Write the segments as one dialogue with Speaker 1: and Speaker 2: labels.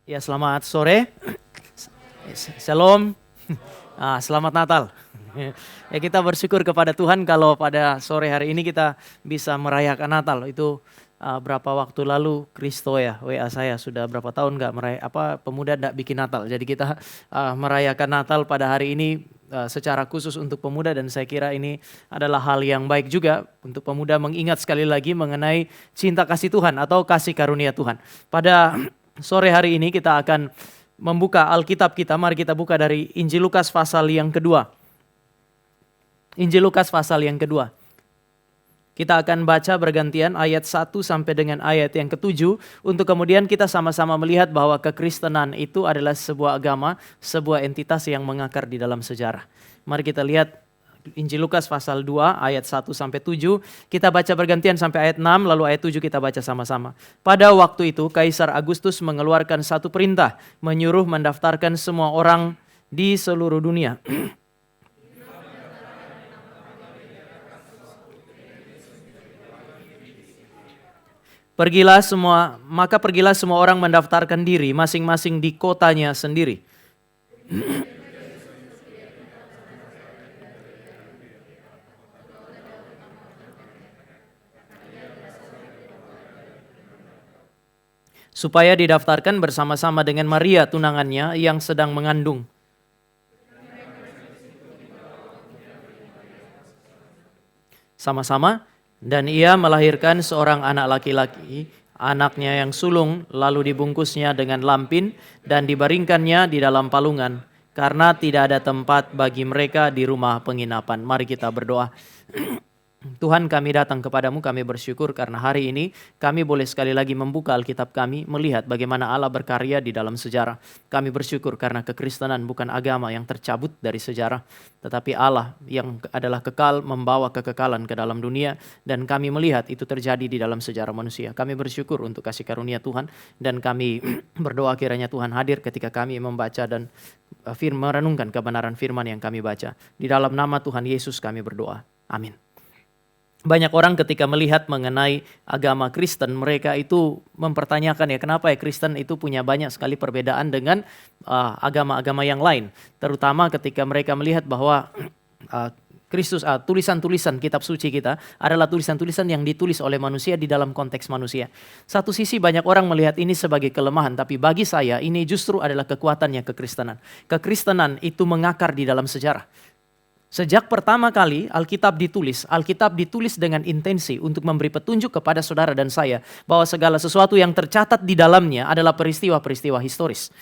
Speaker 1: Ya, selamat sore. Shalom. Selamat Natal. Ya, kita bersyukur kepada Tuhan kalau pada sore hari ini kita bisa merayakan Natal. Itu berapa waktu lalu Kristo ya, WA saya sudah berapa tahun nggak pemuda nggak bikin Natal. Jadi kita merayakan Natal pada hari ini secara khusus untuk pemuda, dan saya kira ini adalah hal yang baik juga untuk pemuda mengingat sekali lagi mengenai cinta kasih Tuhan atau kasih karunia Tuhan. Pada sore hari ini kita akan membuka Alkitab kita. Mari kita buka dari Injil Lukas pasal yang kedua. Injil Lukas pasal yang kedua. Kita akan baca bergantian ayat 1 sampai dengan ayat yang ke-7 untuk kemudian kita sama-sama melihat bahwa kekristenan itu adalah sebuah agama, sebuah entitas yang mengakar di dalam sejarah. Mari kita lihat Injil Lukas pasal 2 ayat 1 sampai 7. Kita baca bergantian sampai ayat 6, lalu ayat 7 kita baca sama-sama. Pada waktu itu Kaisar Agustus mengeluarkan satu perintah, menyuruh mendaftarkan semua orang di seluruh dunia. Pergilah semua orang mendaftarkan diri masing-masing di kotanya sendiri. Supaya didaftarkan bersama-sama dengan Maria tunangannya yang sedang mengandung. Sama-sama, dan ia melahirkan seorang anak laki-laki, anaknya yang sulung, lalu dibungkusnya dengan lampin dan dibaringkannya di dalam palungan, karena tidak ada tempat bagi mereka di rumah penginapan. Mari kita berdoa. Tuhan, kami datang kepadamu, kami bersyukur karena hari ini kami boleh sekali lagi membuka Alkitab kami, melihat bagaimana Allah berkarya di dalam sejarah. Kami bersyukur karena kekristenan bukan agama yang tercabut dari sejarah, tetapi Allah yang adalah kekal membawa kekekalan ke dalam dunia, dan kami melihat itu terjadi di dalam sejarah manusia. Kami bersyukur untuk kasih karunia Tuhan, dan kami berdoa kiranya Tuhan hadir ketika kami membaca dan merenungkan kebenaran firman yang kami baca. Di dalam nama Tuhan Yesus kami berdoa. Amin. Banyak orang ketika melihat mengenai agama Kristen, mereka itu mempertanyakan kenapa Kristen itu punya banyak sekali perbedaan dengan agama-agama yang lain. Terutama ketika mereka melihat bahwa tulisan-tulisan kitab suci kita adalah tulisan-tulisan yang ditulis oleh manusia di dalam konteks manusia. Satu sisi banyak orang melihat ini sebagai kelemahan, tapi bagi saya ini justru adalah kekuatannya kekristenan. Kekristenan itu mengakar di dalam sejarah. Sejak pertama kali Alkitab ditulis dengan intensi untuk memberi petunjuk kepada saudara dan saya bahwa segala sesuatu yang tercatat di dalamnya adalah peristiwa-peristiwa historis.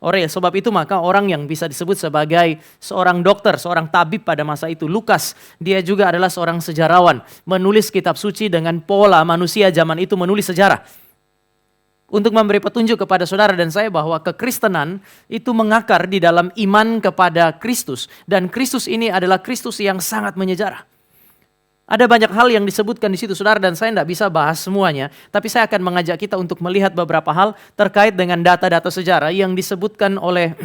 Speaker 1: Oleh sebab itu maka orang yang bisa disebut sebagai seorang dokter, seorang tabib pada masa itu, Lukas, dia juga adalah seorang sejarawan, menulis kitab suci dengan pola manusia zaman itu menulis sejarah. Untuk memberi petunjuk kepada saudara dan saya bahwa kekristenan itu mengakar di dalam iman kepada Kristus. Dan Kristus ini adalah Kristus yang sangat menyejarah. Ada banyak hal yang disebutkan di situ saudara, dan saya tidak bisa bahas semuanya. Tapi saya akan mengajak kita untuk melihat beberapa hal terkait dengan data-data sejarah yang disebutkan oleh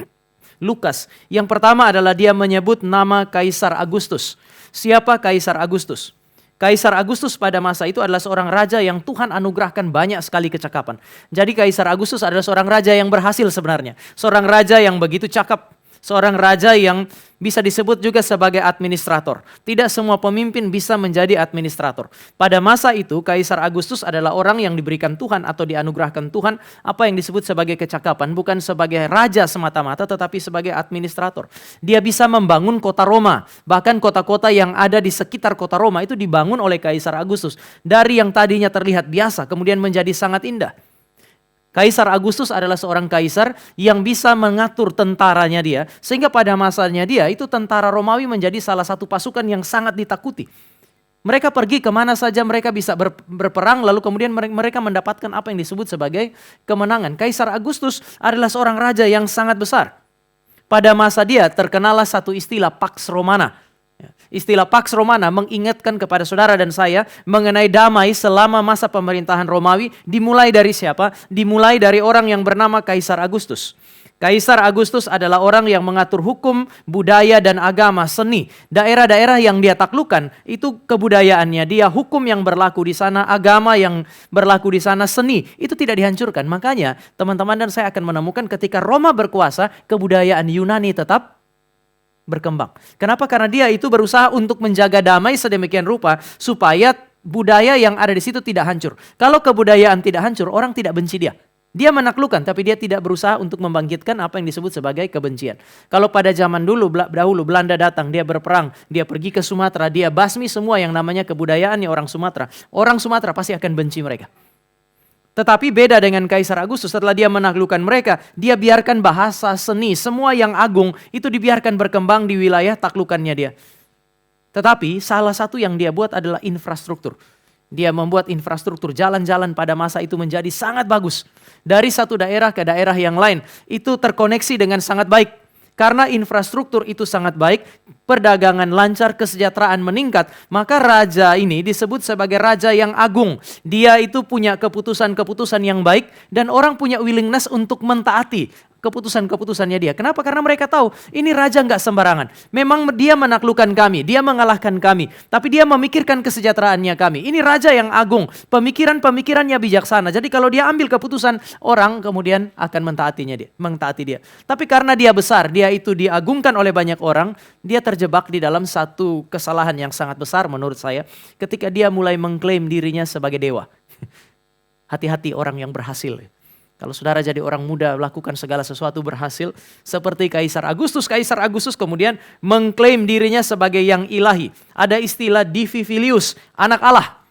Speaker 1: Lukas. Yang pertama adalah dia menyebut nama Kaisar Agustus. Siapa Kaisar Agustus? Kaisar Agustus pada masa itu adalah seorang raja yang Tuhan anugerahkan banyak sekali kecakapan. Jadi Kaisar Agustus adalah seorang raja yang berhasil sebenarnya. Seorang raja yang begitu cakap. Seorang raja yang bisa disebut juga sebagai administrator. Tidak semua pemimpin bisa menjadi administrator. Pada masa itu Kaisar Agustus adalah orang yang diberikan Tuhan atau dianugerahkan Tuhan apa yang disebut sebagai kecakapan. Bukan sebagai raja semata-mata tetapi sebagai administrator. Dia bisa membangun kota Roma. Bahkan kota-kota yang ada di sekitar kota Roma itu dibangun oleh Kaisar Agustus. Dari yang tadinya terlihat biasa kemudian menjadi sangat indah. Kaisar Agustus adalah seorang kaisar yang bisa mengatur tentaranya dia. Sehingga pada masanya dia itu tentara Romawi menjadi salah satu pasukan yang sangat ditakuti. Mereka pergi kemana saja mereka bisa berperang, lalu kemudian mereka mendapatkan apa yang disebut sebagai kemenangan. Kaisar Agustus adalah seorang raja yang sangat besar. Pada masa dia terkenalah satu istilah Pax Romana. Istilah Pax Romana mengingatkan kepada saudara dan saya mengenai damai selama masa pemerintahan Romawi. Dimulai dari siapa? Dimulai dari orang yang bernama Kaisar Agustus. Kaisar Agustus adalah orang yang mengatur hukum, budaya, dan agama, seni. Daerah-daerah yang dia taklukkan, itu kebudayaannya dia, hukum yang berlaku di sana, agama yang berlaku di sana, seni. Itu tidak dihancurkan. Makanya teman-teman dan saya akan menemukan ketika Roma berkuasa, kebudayaan Yunani tetap berkembang. Kenapa? Karena dia itu berusaha untuk menjaga damai sedemikian rupa, supaya budaya yang ada di situ tidak hancur. Kalau kebudayaan tidak hancur, orang tidak benci dia. Dia menaklukkan, tapi dia tidak berusaha untuk membangkitkan apa yang disebut sebagai kebencian. Kalau pada zaman dahulu Belanda datang, dia berperang, dia pergi ke Sumatera, dia basmi semua yang namanya kebudayaannya orang Sumatera. Orang Sumatera pasti akan benci mereka. Tetapi beda dengan Kaisar Agustus, setelah dia menaklukkan mereka, dia biarkan bahasa, seni, semua yang agung itu dibiarkan berkembang di wilayah taklukannya dia. Tetapi salah satu yang dia buat adalah infrastruktur. Dia membuat infrastruktur jalan-jalan pada masa itu menjadi sangat bagus. Dari satu daerah ke daerah yang lain, itu terkoneksi dengan sangat baik. Karena infrastruktur itu sangat baik, perdagangan lancar, kesejahteraan meningkat, maka raja ini disebut sebagai raja yang agung. Dia itu punya keputusan-keputusan yang baik dan orang punya willingness untuk mentaati keputusan-keputusannya dia. Kenapa? Karena mereka tahu ini raja nggak sembarangan. Memang dia menaklukkan kami, dia mengalahkan kami, tapi dia memikirkan kesejahteraannya kami. Ini raja yang agung, pemikirannya bijaksana. Jadi kalau dia ambil keputusan, orang kemudian akan mentaati dia. Tapi karena dia besar, dia itu diagungkan oleh banyak orang, dia terjebak di dalam satu kesalahan yang sangat besar menurut saya, ketika dia mulai mengklaim dirinya sebagai dewa. Hati-hati orang yang berhasil. Kalau saudara jadi orang muda, lakukan segala sesuatu berhasil, seperti Kaisar Agustus kemudian mengklaim dirinya sebagai yang ilahi. Ada istilah Divi Filius, anak Allah.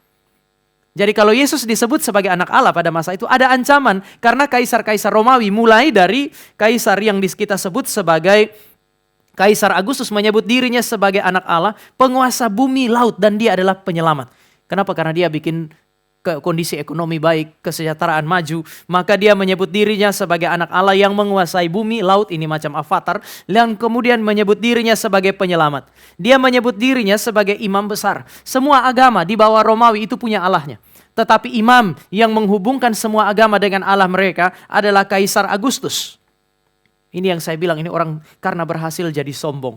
Speaker 1: Jadi kalau Yesus disebut sebagai anak Allah pada masa itu, ada ancaman karena kaisar-kaisar Romawi, mulai dari kaisar yang kita sebut sebagai Kaisar Agustus menyebut dirinya sebagai anak Allah, penguasa bumi, laut, dan dia adalah penyelamat. Kenapa? Karena dia bikin kondisi ekonomi baik, kesejahteraan maju, maka dia menyebut dirinya sebagai anak Allah yang menguasai bumi, laut, ini macam avatar, dan kemudian menyebut dirinya sebagai penyelamat. Dia menyebut dirinya sebagai imam besar. Semua agama di bawah Romawi itu punya Allahnya. Tetapi imam yang menghubungkan semua agama dengan Allah mereka adalah Kaisar Agustus. Ini yang saya bilang, ini orang karena berhasil jadi sombong.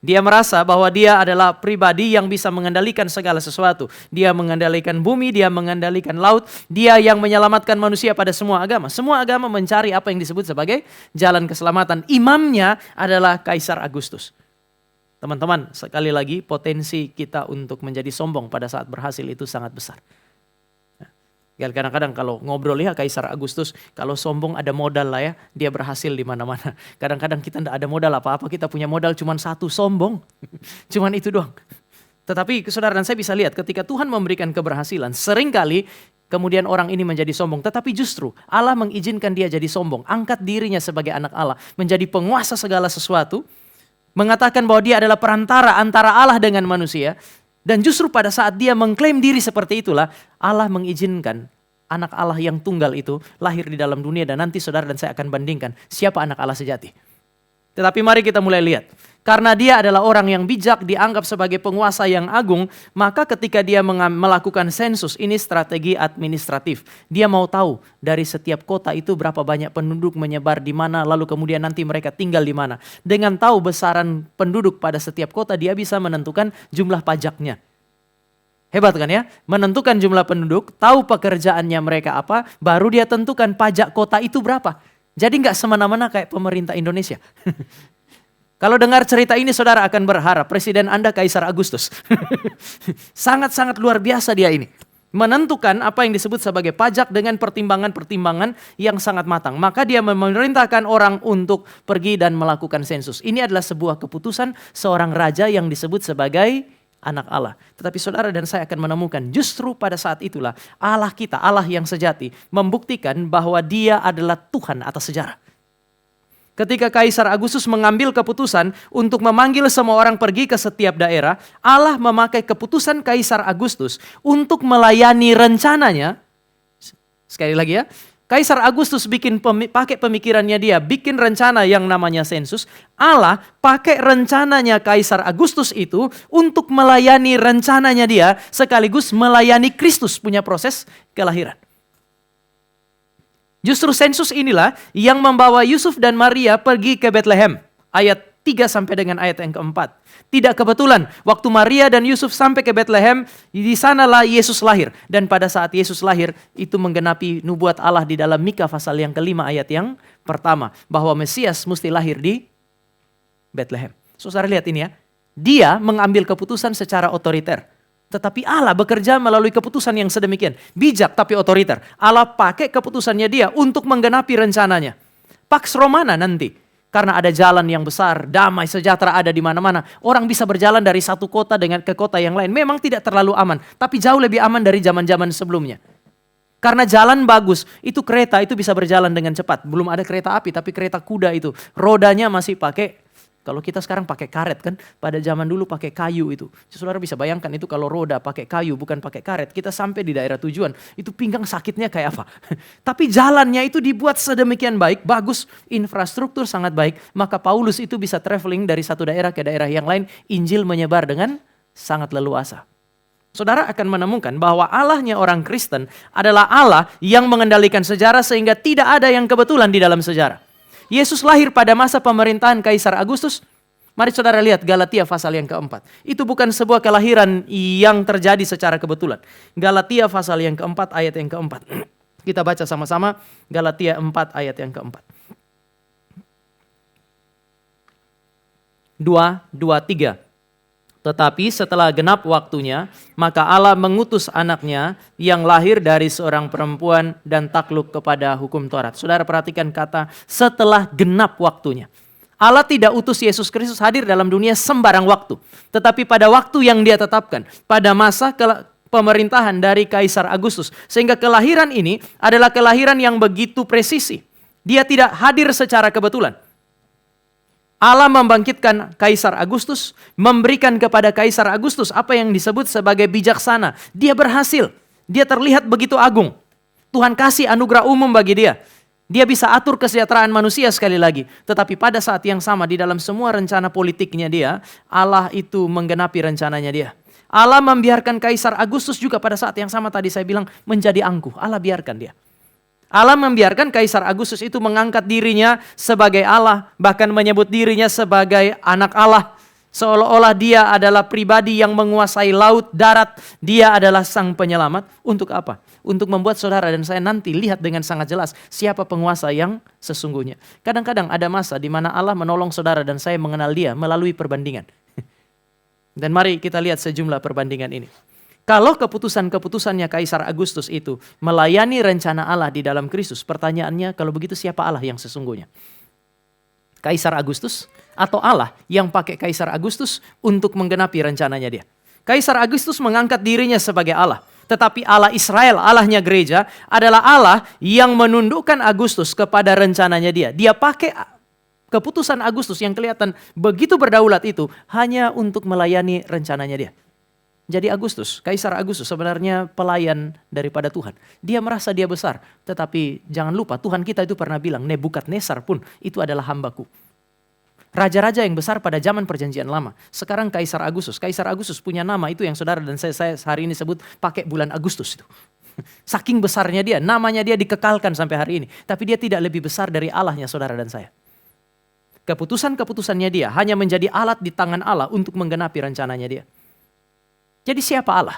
Speaker 1: Dia merasa bahwa dia adalah pribadi yang bisa mengendalikan segala sesuatu. Dia mengendalikan bumi, dia mengendalikan laut. Dia yang menyelamatkan manusia pada semua agama. Semua agama mencari apa yang disebut sebagai jalan keselamatan. Imamnya adalah Kaisar Agustus. Teman-teman, sekali lagi potensi kita untuk menjadi sombong pada saat berhasil itu sangat besar. Kadang-kadang kalau ngobrol ya Kaisar Agustus, kalau sombong ada modal lah ya, dia berhasil di mana-mana. Kadang-kadang kita tidak ada modal apa-apa, kita punya modal cuma satu, sombong. Cuman itu doang. Tetapi saudara dan saya bisa lihat ketika Tuhan memberikan keberhasilan, seringkali kemudian orang ini menjadi sombong. Tetapi justru Allah mengizinkan dia jadi sombong, angkat dirinya sebagai anak Allah, menjadi penguasa segala sesuatu, mengatakan bahwa dia adalah perantara antara Allah dengan manusia. Dan justru pada saat dia mengklaim diri seperti itulah, Allah mengizinkan anak Allah yang tunggal itu lahir di dalam dunia. Dan nanti saudara dan saya akan bandingkan siapa anak Allah sejati. Tetapi mari kita mulai lihat. Karena dia adalah orang yang bijak, dianggap sebagai penguasa yang agung, maka ketika dia melakukan sensus, ini strategi administratif. Dia mau tahu dari setiap kota itu berapa banyak penduduk menyebar di mana, lalu kemudian nanti mereka tinggal di mana. Dengan tahu besaran penduduk pada setiap kota, dia bisa menentukan jumlah pajaknya. Hebat kan ya? Menentukan jumlah penduduk, tahu pekerjaannya mereka apa, baru dia tentukan pajak kota itu berapa. Jadi nggak semena-mena kayak pemerintah Indonesia. Kalau dengar cerita ini saudara akan berharap presiden Anda Kaisar Agustus. Sangat-sangat luar biasa dia ini. Menentukan apa yang disebut sebagai pajak dengan pertimbangan-pertimbangan yang sangat matang. Maka dia memerintahkan orang untuk pergi dan melakukan sensus. Ini adalah sebuah keputusan seorang raja yang disebut sebagai anak Allah. Tetapi saudara dan saya akan menemukan justru pada saat itulah Allah kita, Allah yang sejati, membuktikan bahwa dia adalah Tuhan atas sejarah. Ketika Kaisar Agustus mengambil keputusan untuk memanggil semua orang pergi ke setiap daerah, Allah memakai keputusan Kaisar Agustus untuk melayani rencananya. Sekali lagi ya, Kaisar Agustus pakai pemikirannya dia, bikin rencana yang namanya sensus. Allah pakai rencananya Kaisar Agustus itu untuk melayani rencananya dia, sekaligus melayani Kristus punya proses kelahiran. Justru sensus inilah yang membawa Yusuf dan Maria pergi ke Bethlehem. Ayat 3 sampai dengan ayat yang keempat. Tidak kebetulan, waktu Maria dan Yusuf sampai ke Bethlehem, di sanalah Yesus lahir. Dan pada saat Yesus lahir, itu menggenapi nubuat Allah di dalam Mika pasal yang kelima ayat yang pertama. Bahwa Mesias mesti lahir di Bethlehem. Saudara lihat ini ya. Dia mengambil keputusan secara otoriter. Tetapi Allah bekerja melalui keputusan yang sedemikian. Bijak tapi otoriter. Allah pakai keputusannya dia untuk menggenapi rencananya. Pax Romana nanti. Karena ada jalan yang besar, damai, sejahtera ada di mana-mana. Orang bisa berjalan dari satu kota ke kota yang lain. Memang tidak terlalu aman. Tapi jauh lebih aman dari zaman-zaman sebelumnya. Karena jalan bagus, itu kereta itu bisa berjalan dengan cepat. Belum ada kereta api, tapi kereta kuda itu. Rodanya masih pakai. Kalau kita sekarang pakai karet kan, pada zaman dulu pakai kayu itu. Saudara bisa bayangkan itu kalau roda pakai kayu bukan pakai karet. Kita sampai di daerah tujuan, itu pinggang sakitnya kayak apa. Tapi jalannya itu dibuat sedemikian baik, bagus, infrastruktur sangat baik. Maka Paulus itu bisa traveling dari satu daerah ke daerah yang lain. Injil menyebar dengan sangat leluasa. Saudara akan menemukan bahwa Allahnya orang Kristen adalah Allah yang mengendalikan sejarah sehingga tidak ada yang kebetulan di dalam sejarah. Yesus lahir pada masa pemerintahan Kaisar Agustus. Mari saudara lihat Galatia pasal yang keempat. Itu bukan sebuah kelahiran yang terjadi secara kebetulan. Galatia pasal yang keempat ayat yang keempat. Kita baca sama-sama Galatia 4 ayat yang keempat. 2, 3. Tetapi setelah genap waktunya, maka Allah mengutus anaknya yang lahir dari seorang perempuan dan takluk kepada hukum Taurat. Saudara perhatikan kata setelah genap waktunya. Allah tidak utus Yesus Kristus hadir dalam dunia sembarang waktu. Tetapi pada waktu yang dia tetapkan. Pada masa pemerintahan dari Kaisar Agustus. Sehingga kelahiran ini adalah kelahiran yang begitu presisi. Dia tidak hadir secara kebetulan. Allah membangkitkan Kaisar Agustus, memberikan kepada Kaisar Agustus apa yang disebut sebagai bijaksana. Dia berhasil, dia terlihat begitu agung. Tuhan kasih anugerah umum bagi dia. Dia bisa atur kesejahteraan manusia sekali lagi. Tetapi pada saat yang sama di dalam semua rencana politiknya dia, Allah itu menggenapi rencananya dia. Allah membiarkan Kaisar Agustus juga pada saat yang sama tadi saya bilang menjadi angkuh. Allah biarkan dia. Allah membiarkan Kaisar Agustus itu mengangkat dirinya sebagai Allah, bahkan menyebut dirinya sebagai anak Allah. Seolah-olah dia adalah pribadi yang menguasai laut, darat. Dia adalah sang penyelamat. Untuk apa? Untuk membuat saudara dan saya nanti lihat dengan sangat jelas siapa penguasa yang sesungguhnya. Kadang-kadang ada masa di mana Allah menolong saudara dan saya mengenal dia melalui perbandingan. Dan mari kita lihat sejumlah perbandingan ini. Kalau keputusan-keputusannya Kaisar Agustus itu melayani rencana Allah di dalam Kristus, pertanyaannya kalau begitu siapa Allah yang sesungguhnya? Kaisar Agustus atau Allah yang pakai Kaisar Agustus untuk menggenapi rencananya dia? Kaisar Agustus mengangkat dirinya sebagai Allah. Tetapi Allah Israel, Allahnya gereja adalah Allah yang menundukkan Agustus kepada rencananya dia. Dia pakai keputusan Agustus yang kelihatan begitu berdaulat itu hanya untuk melayani rencananya dia. Jadi Kaisar Agustus sebenarnya pelayan daripada Tuhan. Dia merasa dia besar. Tetapi jangan lupa Tuhan kita itu pernah bilang Nebukadnezar pun itu adalah hambaku. Raja-raja yang besar pada zaman perjanjian lama. Sekarang Kaisar Agustus punya nama itu yang saudara dan saya hari ini sebut pakai bulan Agustus itu. Saking besarnya dia, namanya dia dikekalkan sampai hari ini. Tapi dia tidak lebih besar dari Allahnya saudara dan saya. Keputusan-keputusannya dia hanya menjadi alat di tangan Allah untuk menggenapi rencananya dia. Jadi siapa Allah?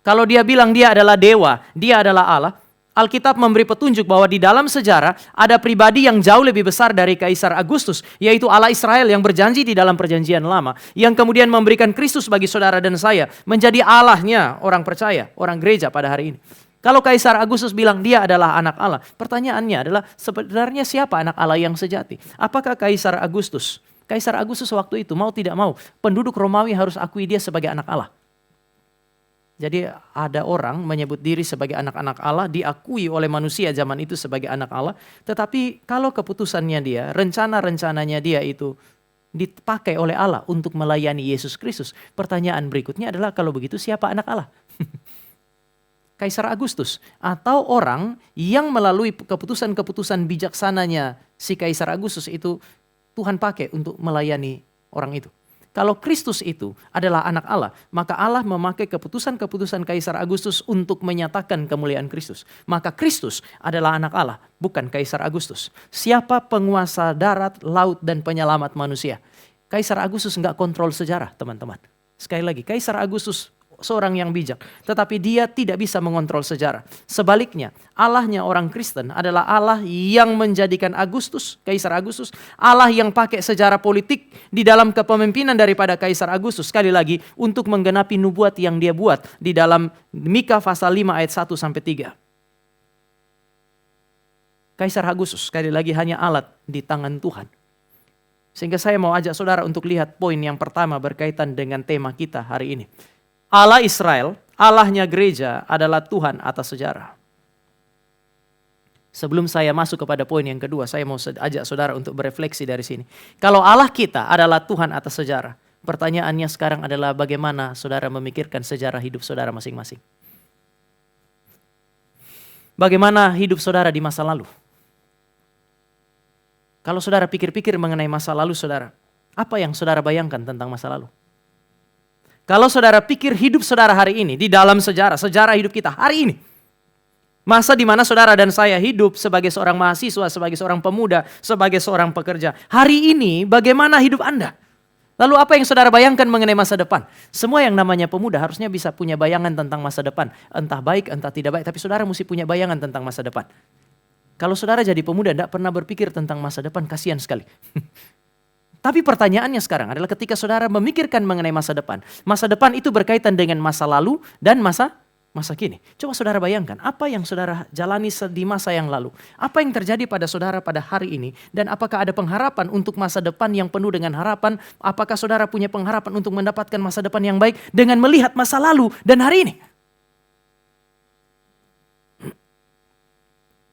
Speaker 1: Kalau dia bilang dia adalah dewa, dia adalah Allah. Alkitab memberi petunjuk bahwa di dalam sejarah ada pribadi yang jauh lebih besar dari Kaisar Agustus. Yaitu Allah Israel yang berjanji di dalam perjanjian lama. Yang kemudian memberikan Kristus bagi saudara dan saya. Menjadi Allahnya orang percaya, orang gereja pada hari ini. Kalau Kaisar Agustus bilang dia adalah anak Allah. Pertanyaannya adalah sebenarnya siapa anak Allah yang sejati? Apakah Kaisar Agustus? Kaisar Agustus waktu itu mau tidak mau. Penduduk Romawi harus akui dia sebagai anak Allah. Jadi ada orang menyebut diri sebagai anak-anak Allah, diakui oleh manusia zaman itu sebagai anak Allah. Tetapi kalau keputusannya dia, rencana-rencananya dia itu dipakai oleh Allah untuk melayani Yesus Kristus. Pertanyaan berikutnya adalah kalau begitu siapa anak Allah? Kaisar Agustus atau orang yang melalui keputusan-keputusan bijaksananya si Kaisar Agustus itu Tuhan pakai untuk melayani orang itu. Kalau Kristus itu adalah anak Allah, maka Allah memakai keputusan-keputusan Kaisar Agustus untuk menyatakan kemuliaan Kristus. Maka Kristus adalah anak Allah, bukan Kaisar Agustus. Siapa penguasa darat, laut, dan penyelamat manusia? Kaisar Agustus nggak kontrol sejarah, teman-teman. Sekali lagi, Kaisar Agustus seorang yang bijak, tetapi dia tidak bisa mengontrol sejarah. Sebaliknya, Allahnya orang Kristen adalah Allah yang menjadikan Agustus, Kaisar Agustus, Allah yang pakai sejarah politik di dalam kepemimpinan daripada Kaisar Agustus. Sekali lagi, untuk menggenapi nubuat yang dia buat di dalam Mika pasal 5 ayat 1 sampai 3. Kaisar Agustus sekali lagi hanya alat di tangan Tuhan. Sehingga saya mau ajak saudara untuk lihat poin yang pertama berkaitan dengan tema kita hari ini. Allah Israel, Allahnya gereja adalah Tuhan atas sejarah. Sebelum saya masuk kepada poin yang kedua, saya mau ajak saudara untuk berefleksi dari sini. Kalau Allah kita adalah Tuhan atas sejarah, pertanyaannya sekarang adalah bagaimana saudara memikirkan sejarah hidup saudara masing-masing. Bagaimana hidup saudara di masa lalu? Kalau saudara pikir-pikir mengenai masa lalu saudara, apa yang saudara bayangkan tentang masa lalu? Kalau saudara pikir hidup saudara hari ini di dalam sejarah hidup kita hari ini. Masa di mana saudara dan saya hidup sebagai seorang mahasiswa, sebagai seorang pemuda, sebagai seorang pekerja. Hari ini bagaimana hidup Anda? Lalu apa yang saudara bayangkan mengenai masa depan? Semua yang namanya pemuda harusnya bisa punya bayangan tentang masa depan. Entah baik, entah tidak baik, tapi saudara mesti punya bayangan tentang masa depan. Kalau saudara jadi pemuda tidak pernah berpikir tentang masa depan, kasihan sekali. Tapi pertanyaannya sekarang adalah ketika saudara memikirkan mengenai masa depan itu berkaitan dengan masa lalu dan masa kini. Coba saudara bayangkan, apa yang saudara jalani di masa yang lalu? Apa yang terjadi pada saudara pada hari ini? Dan apakah ada pengharapan untuk masa depan yang penuh dengan harapan? Apakah saudara punya pengharapan untuk mendapatkan masa depan yang baik dengan melihat masa lalu dan hari ini?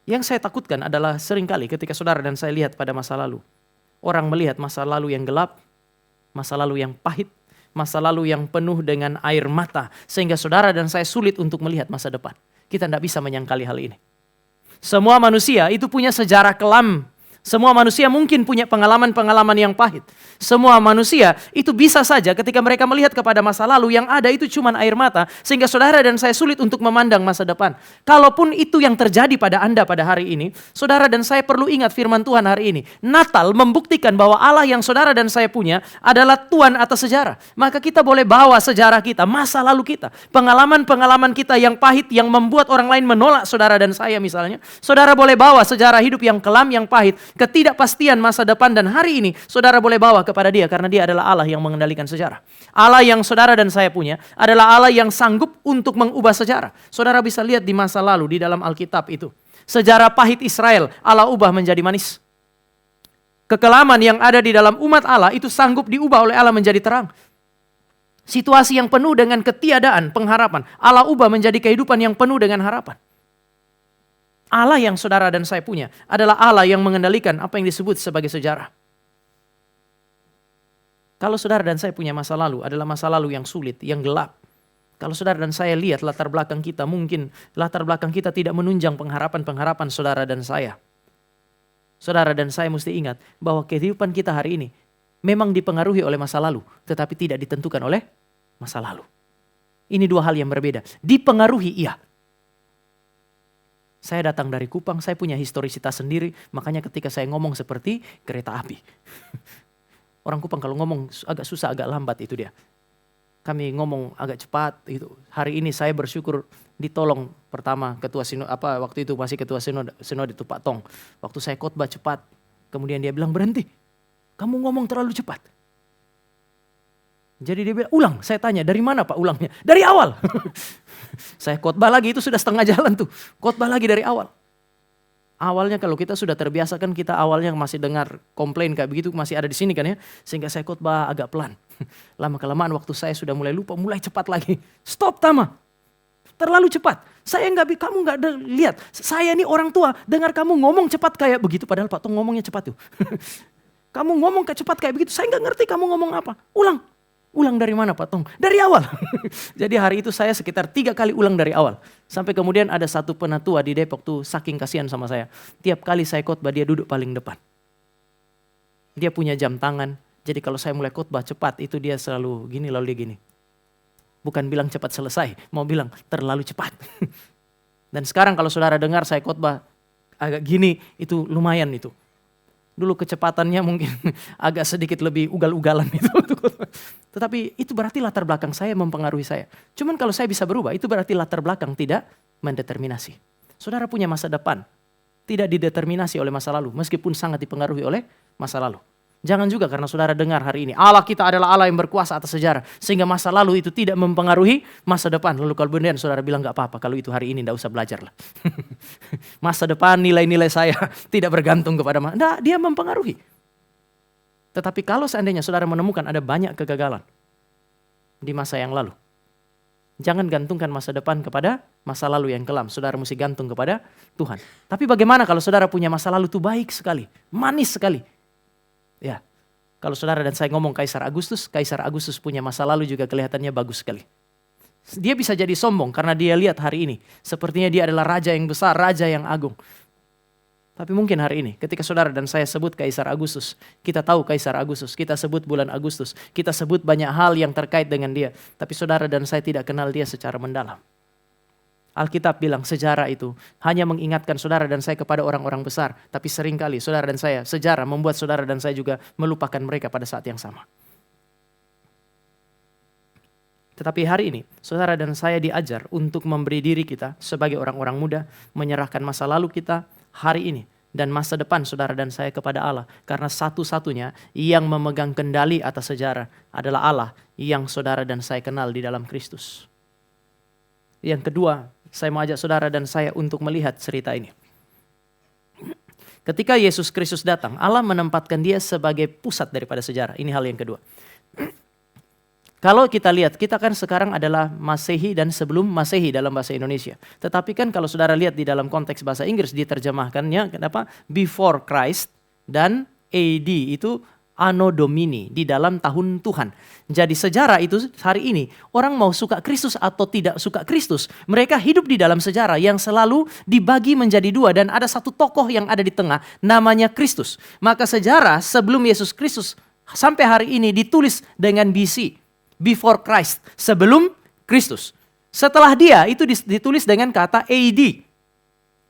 Speaker 1: Yang saya takutkan adalah seringkali ketika saudara dan saya lihat pada masa lalu, orang melihat masa lalu yang gelap, masa lalu yang pahit, masa lalu yang penuh dengan air mata. Sehingga saudara dan saya sulit untuk melihat masa depan. Kita tidak bisa menyangkali hal ini. Semua manusia itu punya sejarah kelam. Semua manusia mungkin punya pengalaman-pengalaman yang pahit. Semua manusia itu bisa saja ketika mereka melihat kepada masa lalu yang ada itu cuma air mata. Sehingga saudara dan saya sulit untuk memandang masa depan. Kalaupun itu yang terjadi pada Anda pada hari ini, saudara dan saya perlu ingat firman Tuhan hari ini. Natal membuktikan bahwa Allah yang saudara dan saya punya adalah Tuhan atas sejarah. Maka kita boleh bawa sejarah kita, masa lalu kita. Pengalaman-pengalaman kita yang pahit yang membuat orang lain menolak saudara dan saya misalnya. Saudara boleh bawa sejarah hidup yang kelam, yang pahit. Ketidakpastian masa depan dan hari ini, saudara boleh bawa kepada dia karena dia adalah Allah yang mengendalikan sejarah. Allah yang saudara dan saya punya adalah Allah yang sanggup untuk mengubah sejarah. Saudara bisa lihat di masa lalu di dalam Alkitab itu. Sejarah pahit Israel, Allah ubah menjadi manis. Kekelaman yang ada di dalam umat Allah itu sanggup diubah oleh Allah menjadi terang. Situasi yang penuh dengan ketiadaan, pengharapan, Allah ubah menjadi kehidupan yang penuh dengan harapan. Allah yang saudara dan saya punya adalah Allah yang mengendalikan apa yang disebut sebagai sejarah. Kalau saudara dan saya punya masa lalu adalah masa lalu yang sulit, yang gelap. Kalau saudara dan saya lihat latar belakang kita, mungkin latar belakang kita tidak menunjang pengharapan-pengharapan saudara dan saya. Saudara dan saya mesti ingat bahwa kehidupan kita hari ini memang dipengaruhi oleh masa lalu, tetapi tidak ditentukan oleh masa lalu. Ini dua hal yang berbeda. Dipengaruhi iya. Saya datang dari Kupang, saya punya historisitas sendiri, makanya ketika saya ngomong seperti kereta api. Orang Kupang kalau ngomong agak susah, agak lambat itu dia. Kami ngomong agak cepat itu. Hari ini saya bersyukur ditolong pertama ketua sinode, waktu itu masih ketua sinode itu Pak Tong. Waktu saya khotbah cepat, kemudian dia bilang berhenti. Kamu ngomong terlalu cepat. Jadi dia bilang, ulang. Saya tanya, dari mana Pak ulangnya? Dari awal. Saya khotbah lagi, itu sudah setengah jalan tuh. Khotbah lagi dari awal. Awalnya kalau kita sudah terbiasa kan kita awalnya masih dengar komplain kayak begitu masih ada di sini kan ya. Sehingga saya khotbah agak pelan. Lama-kelamaan waktu saya sudah mulai lupa, mulai cepat lagi. Stop Tama. Terlalu cepat. Kamu nggak lihat. Saya ini orang tua, dengar kamu ngomong cepat kayak begitu. Padahal Pak Tong ngomongnya cepat tuh. Kamu ngomong cepat kayak begitu, saya nggak ngerti kamu ngomong apa. Ulang. Ulang dari mana Pak Tong? Dari awal. Jadi hari itu saya sekitar 3 kali ulang dari awal. Sampai kemudian ada satu penatua di Depok tuh saking kasihan sama saya. Tiap kali saya khotbah dia duduk paling depan. Dia punya jam tangan, Jadi kalau saya mulai khotbah cepat, itu dia selalu gini lalu dia gini. Bukan bilang cepat selesai, mau bilang terlalu cepat. Dan sekarang kalau saudara dengar saya khotbah agak gini, itu lumayan itu. Dulu kecepatannya mungkin agak sedikit lebih ugal-ugalan itu. Tetapi itu berarti latar belakang saya mempengaruhi saya. Cuman kalau saya bisa berubah, itu berarti latar belakang tidak mendeterminasi. Saudara punya masa depan, tidak dideterminasi oleh masa lalu, meskipun sangat dipengaruhi oleh masa lalu. Jangan juga karena saudara dengar hari ini, Allah kita adalah Allah yang berkuasa atas sejarah. Sehingga masa lalu itu tidak mempengaruhi masa depan. Lalu kalau benar saudara bilang gak apa-apa, kalau itu hari ini gak usah belajar lah. Masa depan nilai-nilai saya tidak bergantung kepada masa. Nah, dia mempengaruhi. Tetapi kalau seandainya saudara menemukan ada banyak kegagalan di masa yang lalu, jangan gantungkan masa depan kepada masa lalu yang kelam. Saudara mesti gantung kepada Tuhan. Tapi bagaimana kalau saudara punya masa lalu itu baik sekali, manis sekali. Ya, kalau saudara dan saya ngomong Kaisar Agustus punya masa lalu juga kelihatannya bagus sekali. Dia bisa jadi sombong karena dia lihat hari ini, sepertinya dia adalah raja yang besar, raja yang agung. Tapi mungkin hari ini ketika saudara dan saya sebut Kaisar Agustus, kita tahu Kaisar Agustus, kita sebut bulan Agustus, kita sebut banyak hal yang terkait dengan dia. Tapi saudara dan saya tidak kenal dia secara mendalam. Alkitab bilang sejarah itu hanya mengingatkan saudara dan saya kepada orang-orang besar. Tapi seringkali saudara dan saya, sejarah membuat saudara dan saya juga melupakan mereka pada saat yang sama. Tetapi hari ini saudara dan saya diajar untuk memberi diri kita sebagai orang-orang muda, menyerahkan masa lalu kita hari ini dan masa depan saudara dan saya kepada Allah. Karena satu-satunya yang memegang kendali atas sejarah adalah Allah yang saudara dan saya kenal di dalam Kristus. Yang kedua, saya mau ajak saudara dan saya untuk melihat cerita ini. Ketika Yesus Kristus datang, Allah menempatkan dia sebagai pusat daripada sejarah. Ini hal yang kedua. Kalau kita lihat, kita kan sekarang adalah Masehi dan sebelum Masehi dalam bahasa Indonesia. Tetapi kan kalau saudara lihat di dalam konteks bahasa Inggris diterjemahkannya kenapa? Before Christ dan AD itu Anno Domini, di dalam tahun Tuhan. Jadi sejarah itu hari ini, orang mau suka Kristus atau tidak suka Kristus, mereka hidup di dalam sejarah yang selalu dibagi menjadi dua dan ada satu tokoh yang ada di tengah, namanya Kristus. Maka sejarah sebelum Yesus Kristus sampai hari ini ditulis dengan BC, Before Christ, sebelum Kristus. Setelah dia itu ditulis dengan kata AD,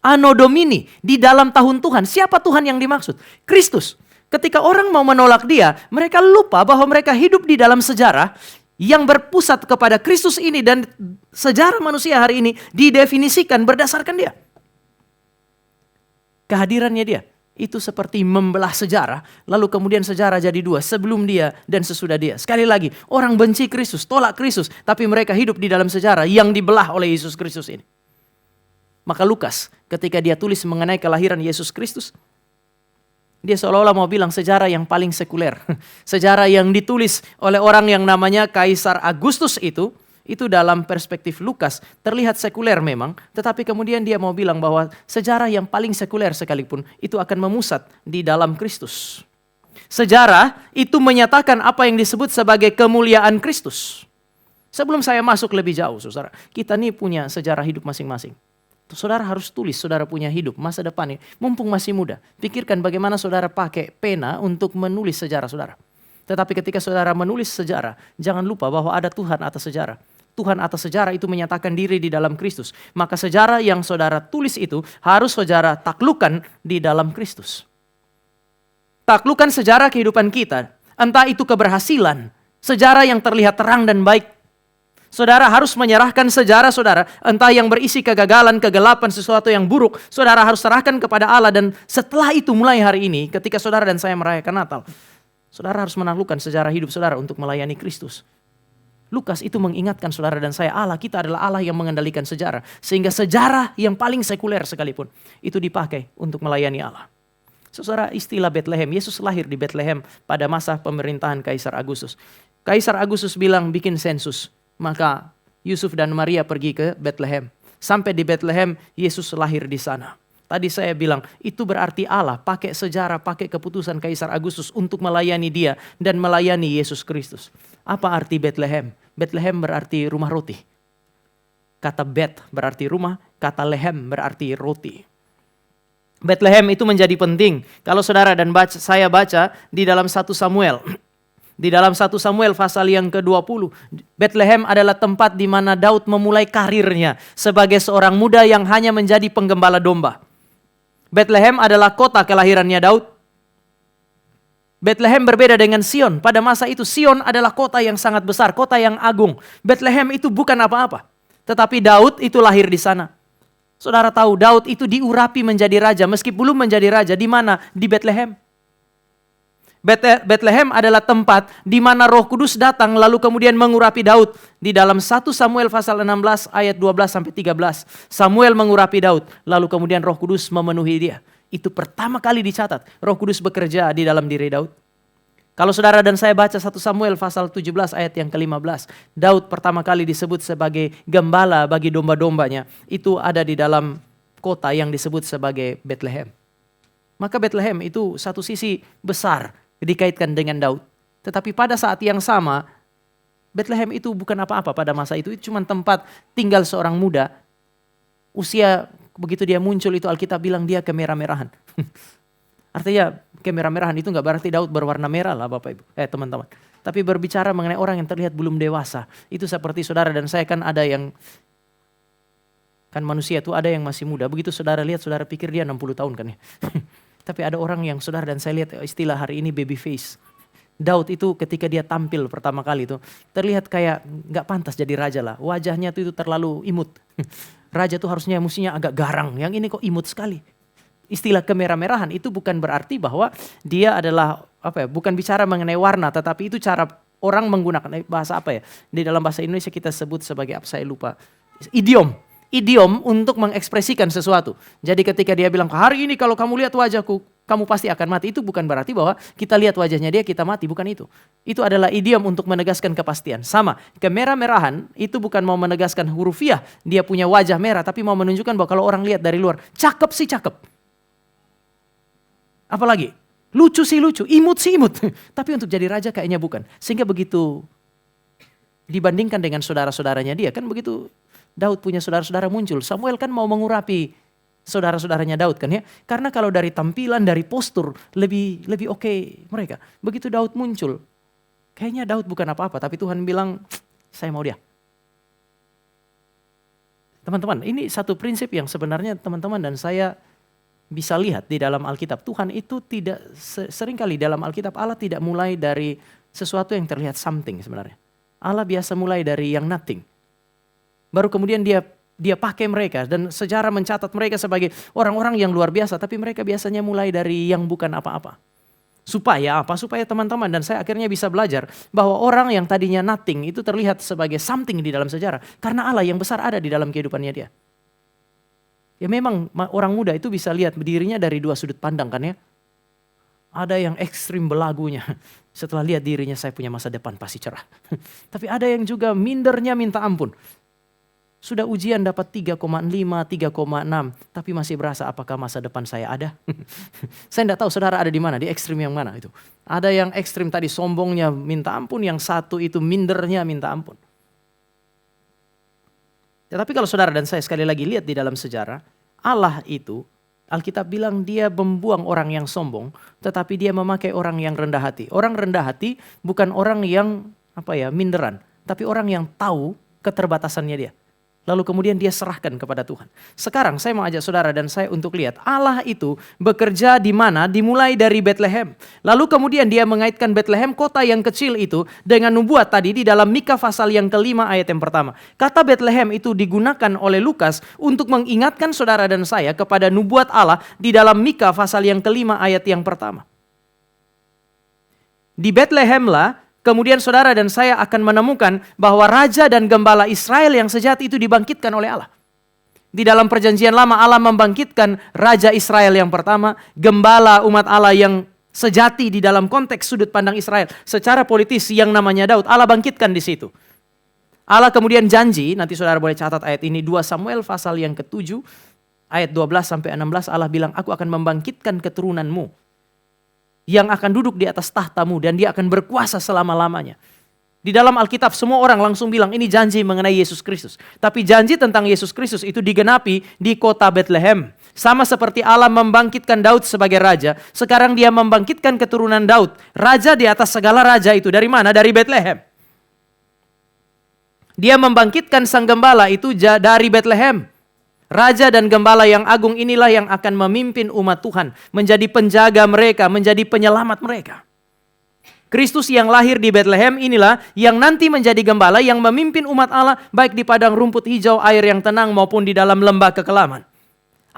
Speaker 1: Anno Domini, di dalam tahun Tuhan. Siapa Tuhan yang dimaksud? Kristus. Ketika orang mau menolak dia, mereka lupa bahwa mereka hidup di dalam sejarah yang berpusat kepada Kristus ini dan sejarah manusia hari ini didefinisikan berdasarkan dia. Kehadirannya dia itu seperti membelah sejarah, lalu kemudian sejarah jadi dua, sebelum dia dan sesudah dia. Sekali lagi, orang benci Kristus, tolak Kristus, tapi mereka hidup di dalam sejarah yang dibelah oleh Yesus Kristus ini. Maka Lukas ketika dia tulis mengenai kelahiran Yesus Kristus, dia seolah-olah mau bilang sejarah yang paling sekuler. Sejarah yang ditulis oleh orang yang namanya Kaisar Agustus itu dalam perspektif Lukas terlihat sekuler memang. Tetapi kemudian dia mau bilang bahwa sejarah yang paling sekuler sekalipun itu akan memusat di dalam Kristus. Sejarah itu menyatakan apa yang disebut sebagai kemuliaan Kristus. Sebelum saya masuk lebih jauh, saudara, kita nih punya sejarah hidup masing-masing. Saudara harus tulis, saudara punya hidup, masa depan ini, mumpung masih muda. Pikirkan bagaimana saudara pakai pena untuk menulis sejarah saudara. Tetapi ketika saudara menulis sejarah, jangan lupa bahwa ada Tuhan atas sejarah. Tuhan atas sejarah itu menyatakan diri di dalam Kristus. Maka sejarah yang saudara tulis itu harus saudara taklukkan di dalam Kristus. Taklukkan sejarah kehidupan kita, entah itu keberhasilan, sejarah yang terlihat terang dan baik. Saudara harus menyerahkan sejarah saudara, entah yang berisi kegagalan, kegelapan, sesuatu yang buruk. Saudara harus serahkan kepada Allah dan setelah itu mulai hari ini ketika saudara dan saya merayakan Natal, saudara harus menaklukkan sejarah hidup saudara untuk melayani Kristus. Lukas itu mengingatkan saudara dan saya, Allah kita adalah Allah yang mengendalikan sejarah. Sehingga sejarah yang paling sekuler sekalipun itu dipakai untuk melayani Allah. Saudara, istilah Bethlehem, Yesus lahir di Bethlehem pada masa pemerintahan Kaisar Agustus. Kaisar Agustus bilang bikin sensus. Maka Yusuf dan Maria pergi ke Bethlehem. Sampai di Bethlehem, Yesus lahir di sana. Tadi saya bilang, itu berarti Allah pakai sejarah, pakai keputusan Kaisar Agustus untuk melayani dia dan melayani Yesus Kristus. Apa arti Bethlehem? Bethlehem berarti rumah roti. Kata Bet berarti rumah, kata lehem berarti roti. Bethlehem itu menjadi penting. Kalau saudara dan saya baca di dalam 1 Samuel Di dalam 1 Samuel pasal yang ke-20, Bethlehem adalah tempat di mana Daud memulai karirnya sebagai seorang muda yang hanya menjadi penggembala domba. Bethlehem adalah kota kelahirannya Daud. Bethlehem berbeda dengan Sion. Pada masa itu Sion adalah kota yang sangat besar, kota yang agung. Bethlehem itu bukan apa-apa. Tetapi Daud itu lahir di sana. Saudara tahu Daud itu diurapi menjadi raja meski belum menjadi raja. Di mana? Di Bethlehem. Bethlehem adalah tempat di mana Roh Kudus datang lalu kemudian mengurapi Daud. Di dalam 1 Samuel pasal 16 ayat 12 sampai 13. Samuel mengurapi Daud lalu kemudian Roh Kudus memenuhi dia. Itu pertama kali dicatat Roh Kudus bekerja di dalam diri Daud. Kalau saudara dan saya baca 1 Samuel pasal 17 ayat yang ke-15. Daud pertama kali disebut sebagai gembala bagi domba-dombanya. Itu ada di dalam kota yang disebut sebagai Bethlehem. Maka Bethlehem itu satu sisi besar dikaitkan dengan Daud. Tetapi pada saat yang sama, Bethlehem itu bukan apa-apa pada masa itu. Itu cuma tempat tinggal seorang muda. Usia begitu dia muncul itu Alkitab bilang dia kemerah-merahan. Artinya kemerah-merahan itu gak berarti Daud berwarna merah lah Bapak Ibu. Teman-teman. Tapi berbicara mengenai orang yang terlihat belum dewasa. Itu seperti saudara dan saya kan ada yang, kan manusia itu ada yang masih muda. Begitu saudara lihat, saudara pikir dia 60 tahun kan ya. Tapi ada orang yang saudara dan saya lihat istilah hari ini baby face. Daud itu ketika dia tampil pertama kali itu terlihat kayak gak pantas jadi raja lah. Wajahnya itu terlalu imut. Raja tuh harusnya mestinya agak garang. Yang ini kok imut sekali. Istilah kemerah-merahan itu bukan berarti bahwa dia adalah bukan bicara mengenai warna, tetapi itu cara orang menggunakan bahasa apa ya? Di dalam bahasa Indonesia kita sebut sebagai apa saya lupa. Idiom untuk mengekspresikan sesuatu. Jadi ketika dia bilang hari ini kalau kamu lihat wajahku, kamu pasti akan mati. Itu bukan berarti bahwa kita lihat wajahnya dia kita mati, bukan itu. Itu adalah idiom untuk menegaskan kepastian. Sama, kemerah-merahan itu bukan mau menegaskan hurufiah dia punya wajah merah, tapi mau menunjukkan bahwa kalau orang lihat dari luar, cakep sih cakep. Apalagi, lucu sih lucu, imut sih imut. Tapi untuk jadi raja kayaknya bukan. Sehingga begitu dibandingkan dengan saudara-saudaranya dia, kan begitu Daud punya saudara-saudara muncul. Samuel kan mau mengurapi saudara-saudaranya Daud kan ya. Karena kalau dari tampilan, dari postur lebih oke mereka. Begitu Daud muncul, kayaknya Daud bukan apa-apa. Tapi Tuhan bilang, saya mau dia. Teman-teman, ini satu prinsip yang sebenarnya teman-teman dan saya bisa lihat di dalam Alkitab. Tuhan itu tidak, seringkali dalam Alkitab Allah tidak mulai dari sesuatu yang terlihat something sebenarnya. Allah biasa mulai dari yang nothing. Baru kemudian dia pakai mereka dan sejarah mencatat mereka sebagai orang-orang yang luar biasa. Tapi mereka biasanya mulai dari yang bukan apa-apa. Supaya apa? Supaya teman-teman dan saya akhirnya bisa belajar bahwa orang yang tadinya nothing itu terlihat sebagai something di dalam sejarah. Karena Allah yang besar ada di dalam kehidupannya dia. Ya memang orang muda itu bisa lihat dirinya dari dua sudut pandang kan ya. Ada yang ekstrim belagunya. Setelah lihat dirinya saya punya masa depan pasti cerah. Tapi ada yang juga mindernya minta ampun. Sudah ujian dapat 3,5, 3,6. Tapi masih berasa apakah masa depan saya ada? Saya tidak tahu saudara ada di mana, di ekstrim yang mana itu. Ada yang ekstrim tadi sombongnya minta ampun. Yang satu itu mindernya minta ampun. Tetapi kalau saudara dan saya sekali lagi lihat di dalam sejarah, Allah itu, Alkitab bilang dia membuang orang yang sombong, tetapi dia memakai orang yang rendah hati. Orang rendah hati bukan orang yang minderan, tapi orang yang tahu keterbatasannya dia. Lalu kemudian dia serahkan kepada Tuhan. Sekarang saya mau ajak saudara dan saya untuk lihat Allah itu bekerja di mana? Dimulai dari Bethlehem. Lalu kemudian dia mengaitkan Bethlehem kota yang kecil itu dengan nubuat tadi di dalam Mika pasal yang ke-5 ayat yang pertama. Kata Bethlehem itu digunakan oleh Lukas untuk mengingatkan saudara dan saya kepada nubuat Allah di dalam Mika pasal yang ke-5 ayat yang pertama. Di Bethlehem lah kemudian saudara dan saya akan menemukan bahwa raja dan gembala Israel yang sejati itu dibangkitkan oleh Allah. Di dalam perjanjian lama Allah membangkitkan raja Israel yang pertama, gembala umat Allah yang sejati di dalam konteks sudut pandang Israel. Secara politis yang namanya Daud, Allah bangkitkan di situ. Allah kemudian janji, nanti saudara boleh catat ayat ini, 2 Samuel pasal yang ke-7, ayat 12 sampai 16 Allah bilang, aku akan membangkitkan keturunanmu yang akan duduk di atas tahtamu dan dia akan berkuasa selama-lamanya. Di dalam Alkitab semua orang langsung bilang ini janji mengenai Yesus Kristus. Tapi janji tentang Yesus Kristus itu digenapi di kota Bethlehem. Sama seperti Allah membangkitkan Daud sebagai raja, sekarang dia membangkitkan keturunan Daud. Raja di atas segala raja itu dari mana? Dari Bethlehem. Dia membangkitkan sang gembala itu dari Bethlehem. Raja dan gembala yang agung inilah yang akan memimpin umat Tuhan, menjadi penjaga mereka, menjadi penyelamat mereka. Kristus yang lahir di Bethlehem inilah yang nanti menjadi gembala yang memimpin umat Allah baik di padang rumput hijau, air yang tenang maupun di dalam lembah kekelaman.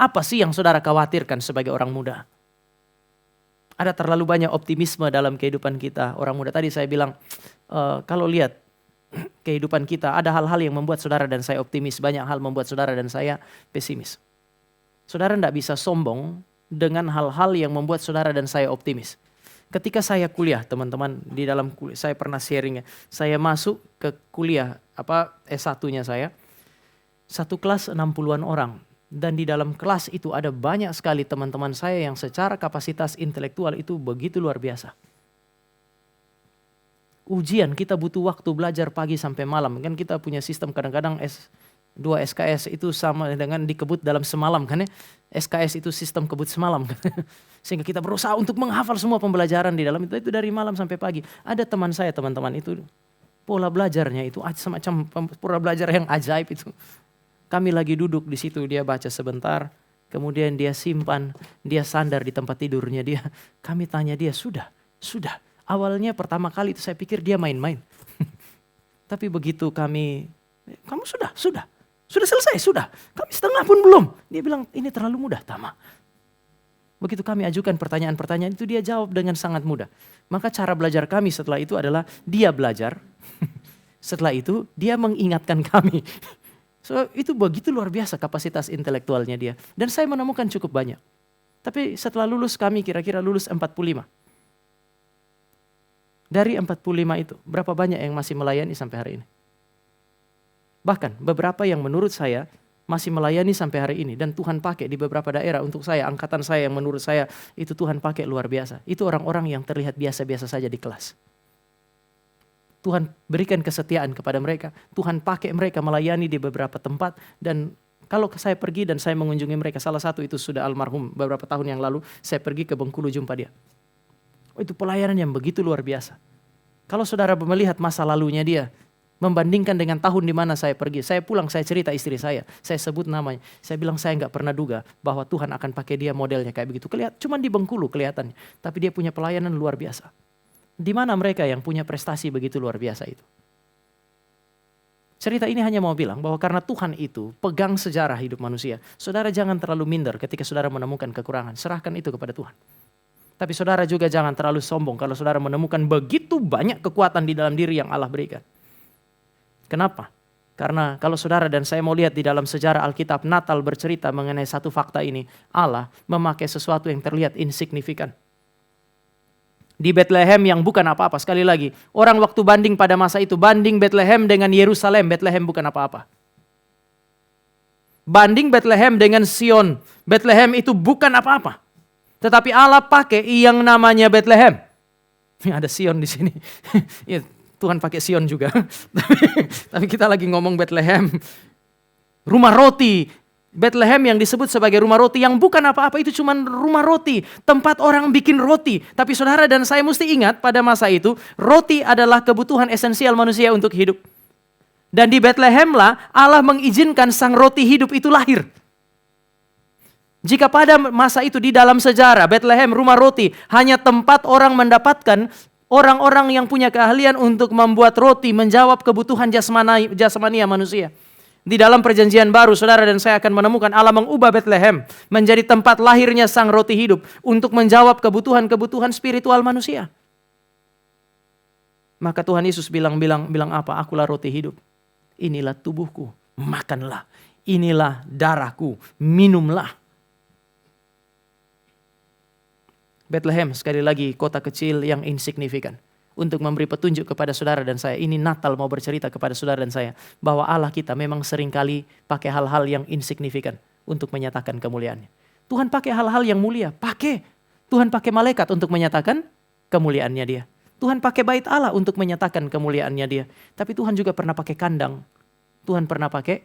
Speaker 1: Apa sih yang saudara khawatirkan sebagai orang muda? Ada terlalu banyak optimisme dalam kehidupan kita. Orang muda tadi saya bilang, kalau lihat kehidupan kita, ada hal-hal yang membuat saudara dan saya optimis. Banyak hal membuat saudara dan saya pesimis. Saudara tidak bisa sombong dengan hal-hal yang membuat saudara dan saya optimis. Ketika saya kuliah, teman-teman, di dalam kuliah, saya pernah sharing ya. Saya masuk ke kuliah, S1-nya saya. Satu kelas 60-an orang. Dan di dalam kelas itu ada banyak sekali teman-teman saya yang secara kapasitas intelektual itu begitu luar biasa. Ujian kita butuh waktu belajar pagi sampai malam. Kan kita punya sistem kadang-kadang S2 SKS itu sama dengan dikebut dalam semalam kan ya. SKS itu sistem kebut semalam kan. Sehingga kita berusaha untuk menghafal semua pembelajaran di dalam itu dari malam sampai pagi. Ada teman saya teman-teman itu pola belajarnya itu semacam pola belajar yang ajaib itu. Kami lagi duduk di situ, dia baca sebentar, kemudian dia simpan, dia sandar di tempat tidurnya dia. Kami tanya dia, sudah. Awalnya pertama kali itu saya pikir dia main-main. Tapi begitu kamu sudah selesai, sudah. Kami setengah pun belum. Dia bilang, ini terlalu mudah, Tama. Begitu kami ajukan pertanyaan-pertanyaan itu dia jawab dengan sangat mudah. Maka cara belajar kami setelah itu adalah dia belajar. Setelah itu dia mengingatkan kami. So, itu begitu luar biasa kapasitas intelektualnya dia. Dan saya menemukan cukup banyak. Tapi setelah lulus kami kira-kira lulus 45. Dari 45 itu, berapa banyak yang masih melayani sampai hari ini? Bahkan beberapa yang menurut saya masih melayani sampai hari ini. Dan Tuhan pakai di beberapa daerah untuk saya, angkatan saya yang menurut saya itu Tuhan pakai luar biasa. Itu orang-orang yang terlihat biasa-biasa saja di kelas. Tuhan berikan kesetiaan kepada mereka. Tuhan pakai mereka melayani di beberapa tempat. Dan kalau saya pergi dan saya mengunjungi mereka, salah satu itu sudah almarhum beberapa tahun yang lalu, saya pergi ke Bengkulu jumpa dia. Itu pelayanan yang begitu luar biasa. Kalau saudara melihat masa lalunya dia, membandingkan dengan tahun di mana saya pergi. Saya pulang, saya cerita istri saya sebut namanya. Saya bilang saya nggak pernah duga bahwa Tuhan akan pakai dia modelnya kayak begitu. Cuman di Bengkulu kelihatannya. Tapi dia punya pelayanan luar biasa. Di mana mereka yang punya prestasi begitu luar biasa itu? Cerita ini hanya mau bilang bahwa karena Tuhan itu pegang sejarah hidup manusia. Saudara jangan terlalu minder ketika saudara menemukan kekurangan. Serahkan itu kepada Tuhan. Tapi saudara juga jangan terlalu sombong kalau saudara menemukan begitu banyak kekuatan di dalam diri yang Allah berikan. Kenapa? Karena kalau saudara dan saya mau lihat di dalam sejarah Alkitab, Natal bercerita mengenai satu fakta ini. Allah memakai sesuatu yang terlihat insignifikan. Di Bethlehem yang bukan apa-apa, sekali lagi. Orang waktu banding pada masa itu, banding Bethlehem dengan Yerusalem, Bethlehem bukan apa-apa. Banding Bethlehem dengan Sion, Bethlehem itu bukan apa-apa. Tetapi Allah pakai yang namanya Bethlehem. Ada Sion di sini. Ya, Tuhan pakai Sion juga. Tapi kita lagi ngomong Bethlehem. Rumah roti. Bethlehem yang disebut sebagai rumah roti yang bukan apa-apa, itu cuma rumah roti, tempat orang bikin roti. Tapi saudara dan saya mesti ingat pada masa itu, roti adalah kebutuhan esensial manusia untuk hidup. Dan di Bethlehem lah Allah mengizinkan sang roti hidup itu lahir. Jika pada masa itu di dalam sejarah Bethlehem rumah roti hanya tempat orang mendapatkan orang-orang yang punya keahlian untuk membuat roti, menjawab kebutuhan jasmania manusia. Di dalam perjanjian baru, saudara dan saya akan menemukan Allah mengubah Bethlehem menjadi tempat lahirnya sang roti hidup untuk menjawab kebutuhan-kebutuhan spiritual manusia. Maka Tuhan Yesus bilang apa? Akulah roti hidup. Inilah tubuhku, makanlah. Inilah darahku, minumlah. Bethlehem sekali lagi kota kecil yang insignifikan. Untuk memberi petunjuk kepada saudara dan saya. Ini Natal mau bercerita kepada saudara dan saya. Bahwa Allah kita memang seringkali pakai hal-hal yang insignifikan untuk menyatakan kemuliaannya. Tuhan pakai hal-hal yang mulia. Tuhan pakai malaikat untuk menyatakan kemuliaannya dia. Tuhan pakai bait Allah untuk menyatakan kemuliaannya dia. Tapi Tuhan juga pernah pakai kandang. Tuhan pernah pakai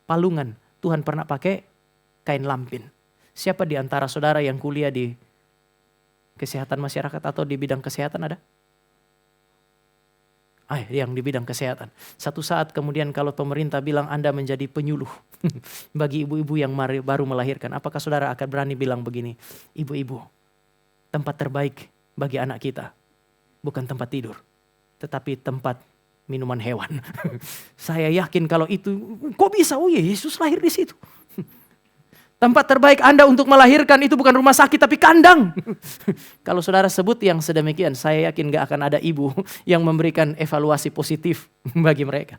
Speaker 1: palungan. Tuhan pernah pakai kain lampin. Siapa di antara saudara yang kuliah di kesehatan masyarakat atau di bidang kesehatan ada? Yang di bidang kesehatan. Satu saat kemudian kalau pemerintah bilang Anda menjadi penyuluh bagi ibu-ibu yang baru melahirkan. Apakah saudara akan berani bilang begini? Ibu-ibu, tempat terbaik bagi anak kita bukan tempat tidur, tetapi tempat minuman hewan. Saya yakin kalau itu, kok bisa? Oh ya, Yesus lahir di situ. Tempat terbaik Anda untuk melahirkan itu bukan rumah sakit tapi kandang. Kalau saudara sebut yang sedemikian, saya yakin gak akan ada ibu yang memberikan evaluasi positif bagi mereka.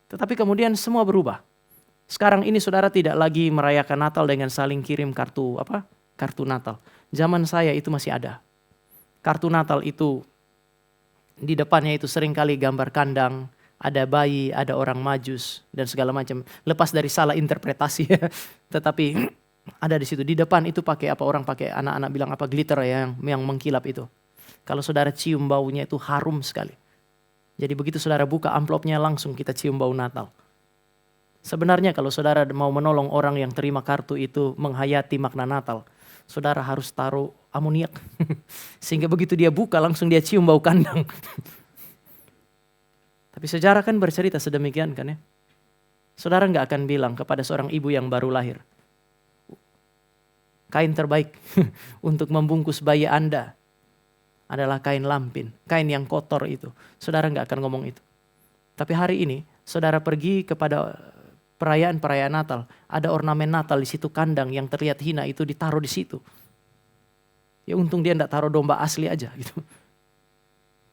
Speaker 1: Tetapi kemudian semua berubah. Sekarang ini saudara tidak lagi merayakan Natal dengan saling kirim kartu Natal. Zaman saya itu masih ada. Kartu Natal itu di depannya itu seringkali gambar kandang, ada bayi, ada orang majus dan segala macam. Lepas dari salah interpretasi, tetapi ada di situ. Di depan itu pakai orang pakai anak-anak bilang glitter yang mengkilap itu. Kalau saudara cium baunya itu harum sekali. Jadi begitu saudara buka amplopnya langsung kita cium bau Natal. Sebenarnya kalau saudara mau menolong orang yang terima kartu itu menghayati makna Natal, saudara harus taruh amoniak. Sehingga begitu dia buka langsung dia cium bau kandang. Tapi sejarah kan bercerita sedemikian kan ya. Saudara gak akan bilang kepada seorang ibu yang baru lahir, kain terbaik untuk membungkus bayi Anda adalah kain lampin, kain yang kotor itu. Saudara gak akan ngomong itu. Tapi hari ini saudara pergi kepada perayaan Natal, ada ornamen Natal di situ, kandang yang terlihat hina itu ditaruh di situ. Ya untung dia gak taruh domba asli aja gitu.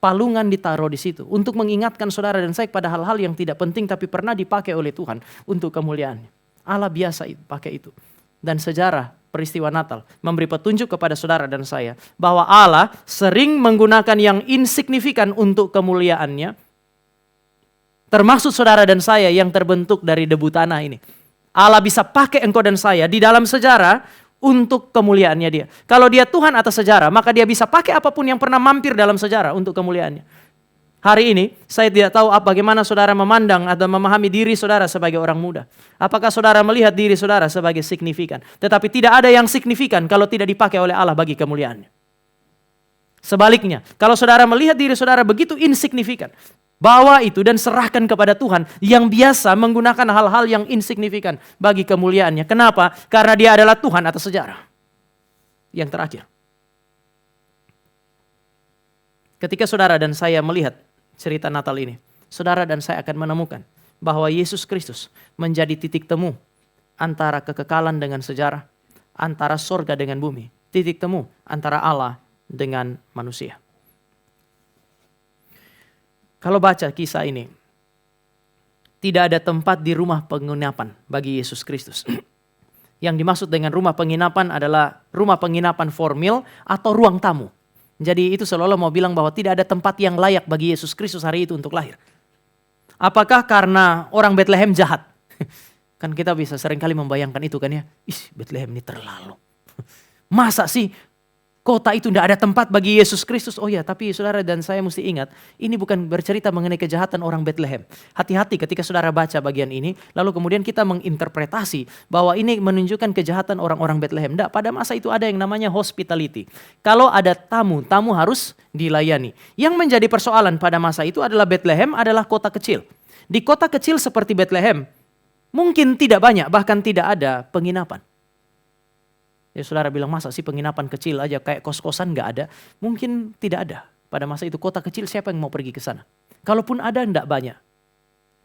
Speaker 1: Palungan ditaruh di situ untuk mengingatkan saudara dan saya pada hal-hal yang tidak penting tapi pernah dipakai oleh Tuhan untuk kemuliaannya. Allah biasa pakai itu. Dan sejarah peristiwa Natal memberi petunjuk kepada saudara dan saya bahwa Allah sering menggunakan yang insignifikan untuk kemuliaannya. Termasuk saudara dan saya yang terbentuk dari debu tanah ini. Allah bisa pakai engkau dan saya di dalam sejarah untuk kemuliaannya dia. Kalau dia Tuhan atas sejarah, maka dia bisa pakai apapun yang pernah mampir dalam sejarah untuk kemuliaannya. Hari ini, saya tidak tahu bagaimana saudara memandang atau memahami diri saudara sebagai orang muda. Apakah saudara melihat diri saudara sebagai signifikan? Tetapi tidak ada yang signifikan kalau tidak dipakai oleh Allah bagi kemuliaannya. Sebaliknya, kalau saudara melihat diri saudara begitu insignifikan, bawa itu dan serahkan kepada Tuhan yang biasa menggunakan hal-hal yang insignifikan bagi kemuliaannya. Kenapa? Karena dia adalah Tuhan atas sejarah. Yang terakhir. Ketika saudara dan saya melihat cerita Natal ini, saudara dan saya akan menemukan bahwa Yesus Kristus menjadi titik temu antara kekekalan dengan sejarah, antara sorga dengan bumi, titik temu antara Allah dengan manusia. Kalau baca kisah ini, tidak ada tempat di rumah penginapan bagi Yesus Kristus. Yang dimaksud dengan rumah penginapan adalah rumah penginapan formal atau ruang tamu. Jadi itu seolah-olah mau bilang bahwa tidak ada tempat yang layak bagi Yesus Kristus hari itu untuk lahir. Apakah karena orang Bethlehem jahat? Kan kita bisa seringkali membayangkan itu kan ya. Bethlehem ini terlalu. Masa sih kota itu tidak ada tempat bagi Yesus Kristus? Oh ya, tapi saudara dan saya mesti ingat, ini bukan bercerita mengenai kejahatan orang Bethlehem. Hati-hati ketika saudara baca bagian ini, lalu kemudian kita menginterpretasi bahwa ini menunjukkan kejahatan orang-orang Bethlehem. Tidak, pada masa itu ada yang namanya hospitality. Kalau ada tamu, tamu harus dilayani. Yang menjadi persoalan pada masa itu adalah Bethlehem adalah kota kecil. Di kota kecil seperti Bethlehem, mungkin tidak banyak, bahkan tidak ada penginapan. Ya saudara bilang, masa sih penginapan kecil aja kayak kos-kosan gak ada? Mungkin tidak ada. Pada masa itu kota kecil siapa yang mau pergi ke sana? Kalaupun ada tidak banyak.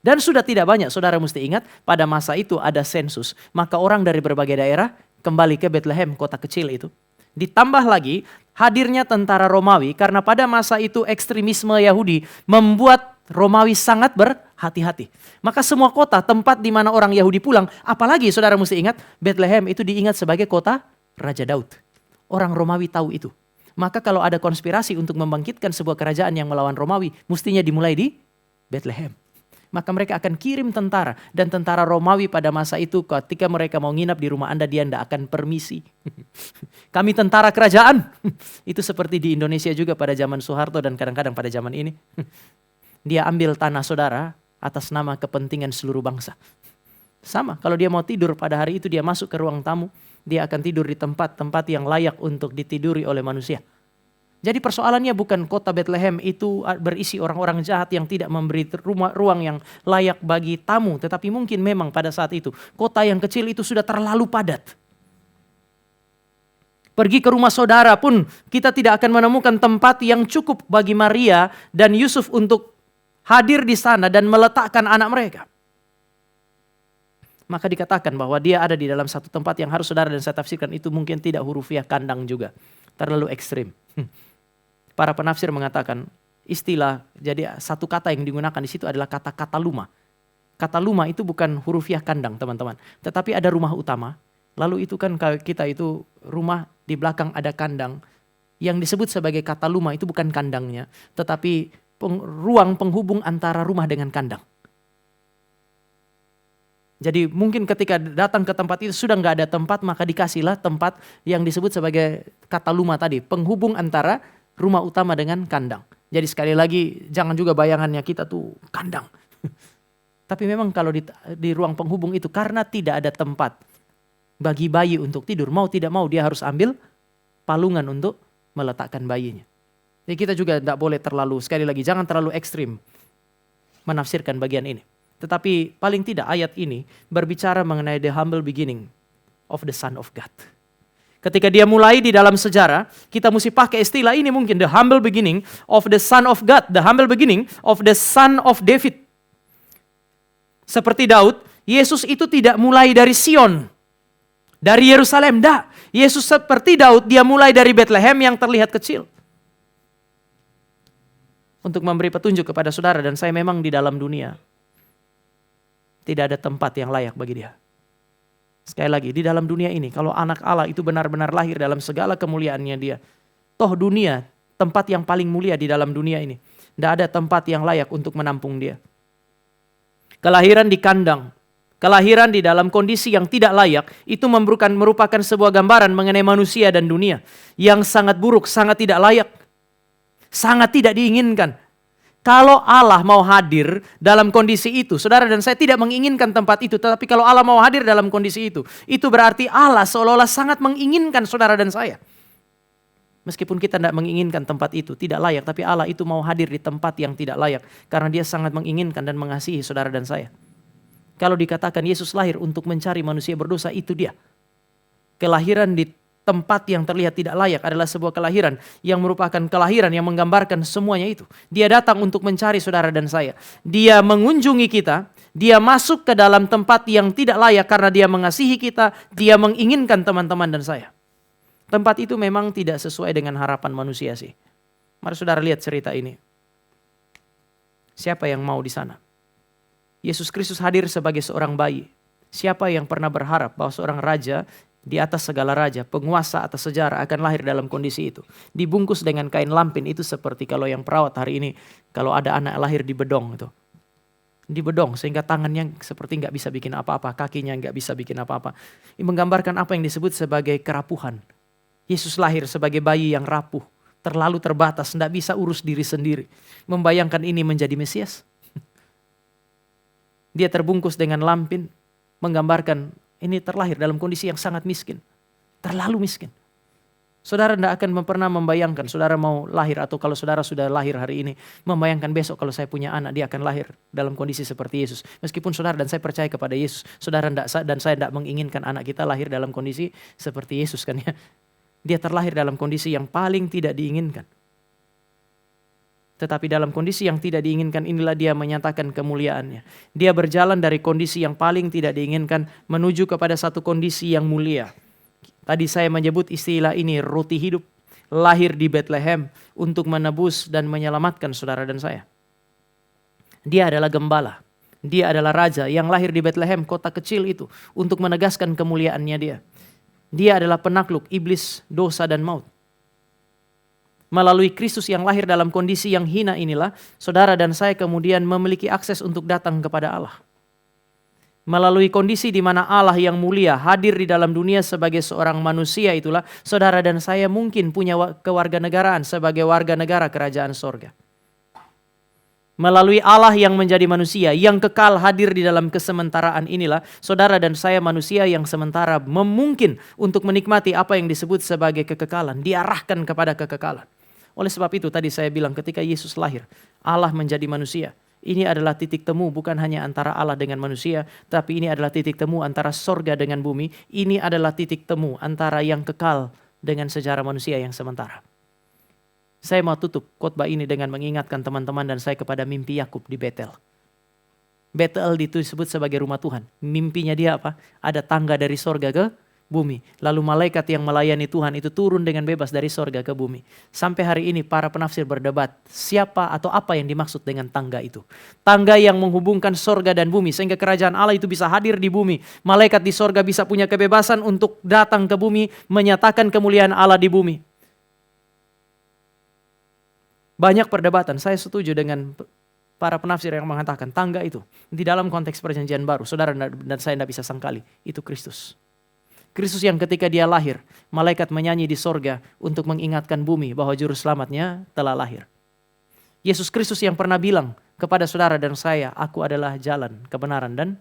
Speaker 1: Dan sudah tidak banyak, saudara mesti ingat pada masa itu ada sensus. Maka orang dari berbagai daerah kembali ke Bethlehem, kota kecil itu. Ditambah lagi hadirnya tentara Romawi karena pada masa itu ekstremisme Yahudi membuat Romawi sangat berhati-hati. Maka semua kota tempat di mana orang Yahudi pulang, apalagi saudara mesti ingat Bethlehem itu diingat sebagai kota Raja Daud. Orang Romawi tahu itu. Maka kalau ada konspirasi untuk membangkitkan sebuah kerajaan yang melawan Romawi, mestinya dimulai di Bethlehem. Maka mereka akan kirim tentara. Dan tentara Romawi pada masa itu ketika mereka mau nginap di rumah Anda, dia tidak akan permisi. Kami tentara kerajaan. Itu seperti di Indonesia juga pada zaman Soeharto dan kadang-kadang pada zaman ini. Dia ambil tanah saudara atas nama kepentingan seluruh bangsa. Sama, kalau dia mau tidur pada hari itu dia masuk ke ruang tamu, dia akan tidur di tempat-tempat yang layak untuk ditiduri oleh manusia. Jadi persoalannya bukan kota Bethlehem itu berisi orang-orang jahat yang tidak memberi ruang yang layak bagi tamu. Tetapi mungkin memang pada saat itu, kota yang kecil itu sudah terlalu padat. Pergi ke rumah saudara pun kita tidak akan menemukan tempat yang cukup bagi Maria dan Yusuf untuk hadir di sana dan meletakkan anak mereka. Maka dikatakan bahwa dia ada di dalam satu tempat yang harus saudara dan saya tafsirkan itu mungkin tidak hurufiah kandang juga. Terlalu ekstrim. Para penafsir mengatakan istilah, jadi satu kata yang digunakan di situ adalah kata kataluma. Kataluma itu bukan hurufiah kandang teman-teman. Tetapi ada rumah utama. Lalu itu kan kita itu rumah di belakang ada kandang. Yang disebut sebagai kataluma itu bukan kandangnya. Tetapi ruang penghubung antara rumah dengan kandang. Jadi mungkin ketika datang ke tempat itu sudah nggak ada tempat, maka dikasihlah tempat yang disebut sebagai kataluma tadi. Penghubung antara rumah utama dengan kandang. Jadi sekali lagi jangan juga bayangannya kita tuh kandang. Tapi memang kalau di ruang penghubung itu karena tidak ada tempat bagi bayi untuk tidur. Mau tidak mau dia harus ambil palungan untuk meletakkan bayinya. Jadi kita juga tidak boleh terlalu, sekali lagi jangan terlalu ekstrim menafsirkan bagian ini. Tetapi paling tidak ayat ini berbicara mengenai the humble beginning of the Son of God. Ketika dia mulai di dalam sejarah, kita mesti pakai istilah ini mungkin. The humble beginning of the Son of God. The humble beginning of the Son of David. Seperti Daud, Yesus itu tidak mulai dari Sion. Dari Yerusalem, dah. Yesus seperti Daud, dia mulai dari Bethlehem yang terlihat kecil. Untuk memberi petunjuk kepada saudara dan saya memang di dalam dunia. Tidak ada tempat yang layak bagi dia. Sekali lagi, di dalam dunia ini, kalau anak Allah itu benar-benar lahir dalam segala kemuliaannya dia. Toh dunia, tempat yang paling mulia di dalam dunia ini. Tidak ada tempat yang layak untuk menampung dia. Kelahiran di kandang, kelahiran di dalam kondisi yang tidak layak, itu merupakan sebuah gambaran mengenai manusia dan dunia. Yang sangat buruk, sangat tidak layak. Sangat tidak diinginkan. Kalau Allah mau hadir dalam kondisi itu, saudara dan saya tidak menginginkan tempat itu, tetapi kalau Allah mau hadir dalam kondisi itu berarti Allah seolah-olah sangat menginginkan saudara dan saya. Meskipun kita tidak menginginkan tempat itu, tidak layak, tapi Allah itu mau hadir di tempat yang tidak layak, karena dia sangat menginginkan dan mengasihi saudara dan saya. Kalau dikatakan Yesus lahir untuk mencari manusia berdosa, itu dia. Kelahiran di tempat yang terlihat tidak layak adalah sebuah kelahiran yang merupakan kelahiran yang menggambarkan semuanya itu. Dia datang untuk mencari saudara dan saya. Dia mengunjungi kita, dia masuk ke dalam tempat yang tidak layak karena dia mengasihi kita, dia menginginkan teman-teman dan saya. Tempat itu memang tidak sesuai dengan harapan manusia sih. Mari saudara lihat cerita ini. Siapa yang mau di sana? Yesus Kristus hadir sebagai seorang bayi. Siapa yang pernah berharap bahwa seorang raja di atas segala raja, penguasa atas sejarah akan lahir dalam kondisi itu. Dibungkus dengan kain lampin itu seperti kalau yang perawat hari ini, kalau ada anak lahir di bedong itu. Di bedong sehingga tangannya seperti nggak bisa bikin apa-apa, kakinya nggak bisa bikin apa-apa. Ini menggambarkan apa yang disebut sebagai kerapuhan. Yesus lahir sebagai bayi yang rapuh, terlalu terbatas, nggak bisa urus diri sendiri. Membayangkan ini menjadi Mesias. Dia terbungkus dengan lampin, menggambarkan ini terlahir dalam kondisi yang sangat miskin. Terlalu miskin. Saudara tidak akan pernah membayangkan saudara mau lahir atau kalau saudara sudah lahir hari ini. Membayangkan besok kalau saya punya anak dia akan lahir dalam kondisi seperti Yesus. Meskipun saudara dan saya percaya kepada Yesus. Saudara dan saya tidak menginginkan anak kita lahir dalam kondisi seperti Yesus kan ya. Dia terlahir dalam kondisi yang paling tidak diinginkan. Tetapi dalam kondisi yang tidak diinginkan inilah dia menyatakan kemuliaannya. Dia berjalan dari kondisi yang paling tidak diinginkan menuju kepada satu kondisi yang mulia. Tadi saya menyebut istilah ini roti hidup. Lahir di Bethlehem untuk menebus dan menyelamatkan saudara dan saya. Dia adalah gembala. Dia adalah raja yang lahir di Bethlehem, kota kecil itu. Untuk menegaskan kemuliaannya dia. Dia adalah penakluk iblis, dosa dan maut. Melalui Kristus yang lahir dalam kondisi yang hina inilah, saudara dan saya kemudian memiliki akses untuk datang kepada Allah. Melalui kondisi di mana Allah yang mulia hadir di dalam dunia sebagai seorang manusia itulah, saudara dan saya mungkin punya kewarganegaraan sebagai warga negara kerajaan sorga. Melalui Allah yang menjadi manusia, yang kekal hadir di dalam kesementaraan inilah, saudara dan saya manusia yang sementara memungkin untuk menikmati apa yang disebut sebagai kekekalan, diarahkan kepada kekekalan. Oleh sebab itu tadi saya bilang ketika Yesus lahir, Allah menjadi manusia. Ini adalah titik temu bukan hanya antara Allah dengan manusia, tapi ini adalah titik temu antara sorga dengan bumi. Ini adalah titik temu antara yang kekal dengan sejarah manusia yang sementara. Saya mau tutup khotbah ini dengan mengingatkan teman-teman dan saya kepada mimpi Yakub di Betel. Betel disebut sebagai rumah Tuhan. Mimpinya dia apa? Ada tangga dari sorga ke bumi. Lalu malaikat yang melayani Tuhan itu turun dengan bebas dari sorga ke bumi. Sampai hari ini para penafsir berdebat siapa atau apa yang dimaksud dengan tangga itu. Tangga yang menghubungkan sorga dan bumi sehingga kerajaan Allah itu bisa hadir di bumi. Malaikat di sorga bisa punya kebebasan untuk datang ke bumi, menyatakan kemuliaan Allah di bumi. Banyak perdebatan, saya setuju dengan para penafsir yang mengatakan tangga itu di dalam konteks perjanjian baru, saudara dan saya tidak bisa sangkali, itu Kristus. Kristus yang ketika dia lahir, malaikat menyanyi di sorga untuk mengingatkan bumi bahwa juru selamatnya telah lahir. Yesus Kristus yang pernah bilang kepada saudara dan saya, aku adalah jalan, kebenaran dan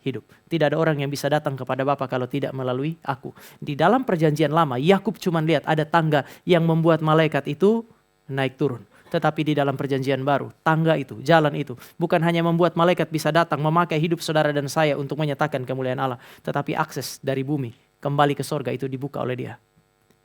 Speaker 1: hidup. Tidak ada orang yang bisa datang kepada Bapa kalau tidak melalui aku. Di dalam perjanjian lama, Yakub cuma lihat ada tangga yang membuat malaikat itu naik turun. Tetapi di dalam perjanjian baru, tangga itu, jalan itu, bukan hanya membuat malaikat bisa datang memakai hidup saudara dan saya untuk menyatakan kemuliaan Allah. Tetapi akses dari bumi kembali ke sorga itu dibuka oleh dia.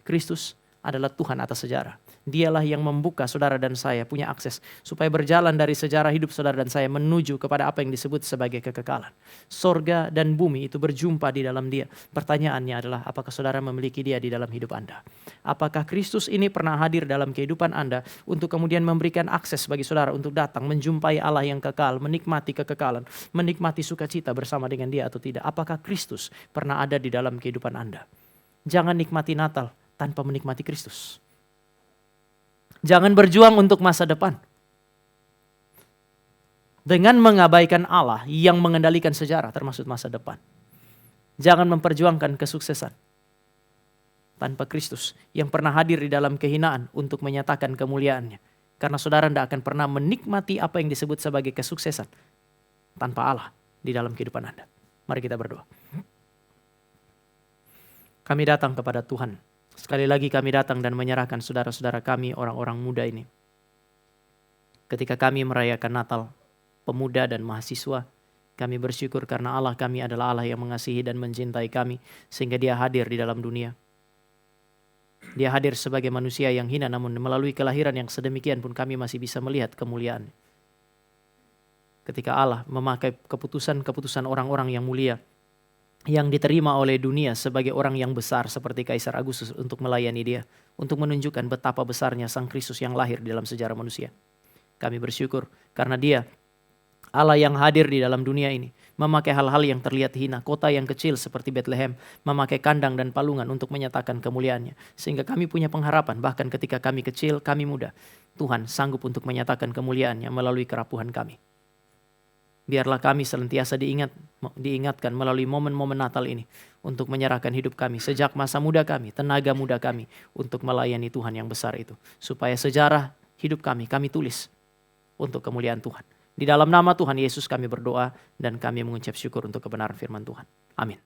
Speaker 1: Kristus adalah Tuhan atas sejarah. Dialah yang membuka saudara dan saya punya akses supaya berjalan dari sejarah hidup saudara dan saya menuju kepada apa yang disebut sebagai kekekalan. Sorga dan bumi itu berjumpa di dalam dia. Pertanyaannya adalah apakah saudara memiliki dia di dalam hidup Anda? Apakah Kristus ini pernah hadir dalam kehidupan Anda untuk kemudian memberikan akses bagi saudara untuk datang menjumpai Allah yang kekal, menikmati kekekalan, menikmati sukacita bersama dengan dia atau tidak? Apakah Kristus pernah ada di dalam kehidupan Anda? Jangan nikmati Natal tanpa menikmati Kristus. Jangan berjuang untuk masa depan dengan mengabaikan Allah yang mengendalikan sejarah termasuk masa depan. Jangan memperjuangkan kesuksesan tanpa Kristus yang pernah hadir di dalam kehinaan untuk menyatakan kemuliaannya. Karena saudara tidak akan pernah menikmati apa yang disebut sebagai kesuksesan tanpa Allah di dalam kehidupan Anda. Mari kita berdoa. Kami datang kepada Tuhan. Sekali lagi kami datang dan menyerahkan saudara-saudara kami, orang-orang muda ini. Ketika kami merayakan Natal, pemuda dan mahasiswa, kami bersyukur karena Allah kami adalah Allah yang mengasihi dan mencintai kami, sehingga Dia hadir di dalam dunia. Dia hadir sebagai manusia yang hina, namun melalui kelahiran yang sedemikian pun kami masih bisa melihat kemuliaan. Ketika Allah memakai keputusan-keputusan orang-orang yang mulia, yang diterima oleh dunia sebagai orang yang besar seperti Kaisar Agustus untuk melayani dia, untuk menunjukkan betapa besarnya Sang Kristus yang lahir di dalam sejarah manusia. Kami bersyukur karena dia, Allah yang hadir di dalam dunia ini, memakai hal-hal yang terlihat hina, kota yang kecil seperti Bethlehem, memakai kandang dan palungan untuk menyatakan kemuliaannya. Sehingga kami punya pengharapan, bahkan ketika kami kecil, kami muda, Tuhan sanggup untuk menyatakan kemuliaannya melalui kerapuhan kami. Biarlah kami senantiasa diingatkan melalui momen-momen Natal ini untuk menyerahkan hidup kami sejak masa muda kami, tenaga muda kami untuk melayani Tuhan yang besar itu. Supaya sejarah hidup kami tulis untuk kemuliaan Tuhan. Di dalam nama Tuhan Yesus kami berdoa dan kami mengucap syukur untuk kebenaran firman Tuhan. Amin.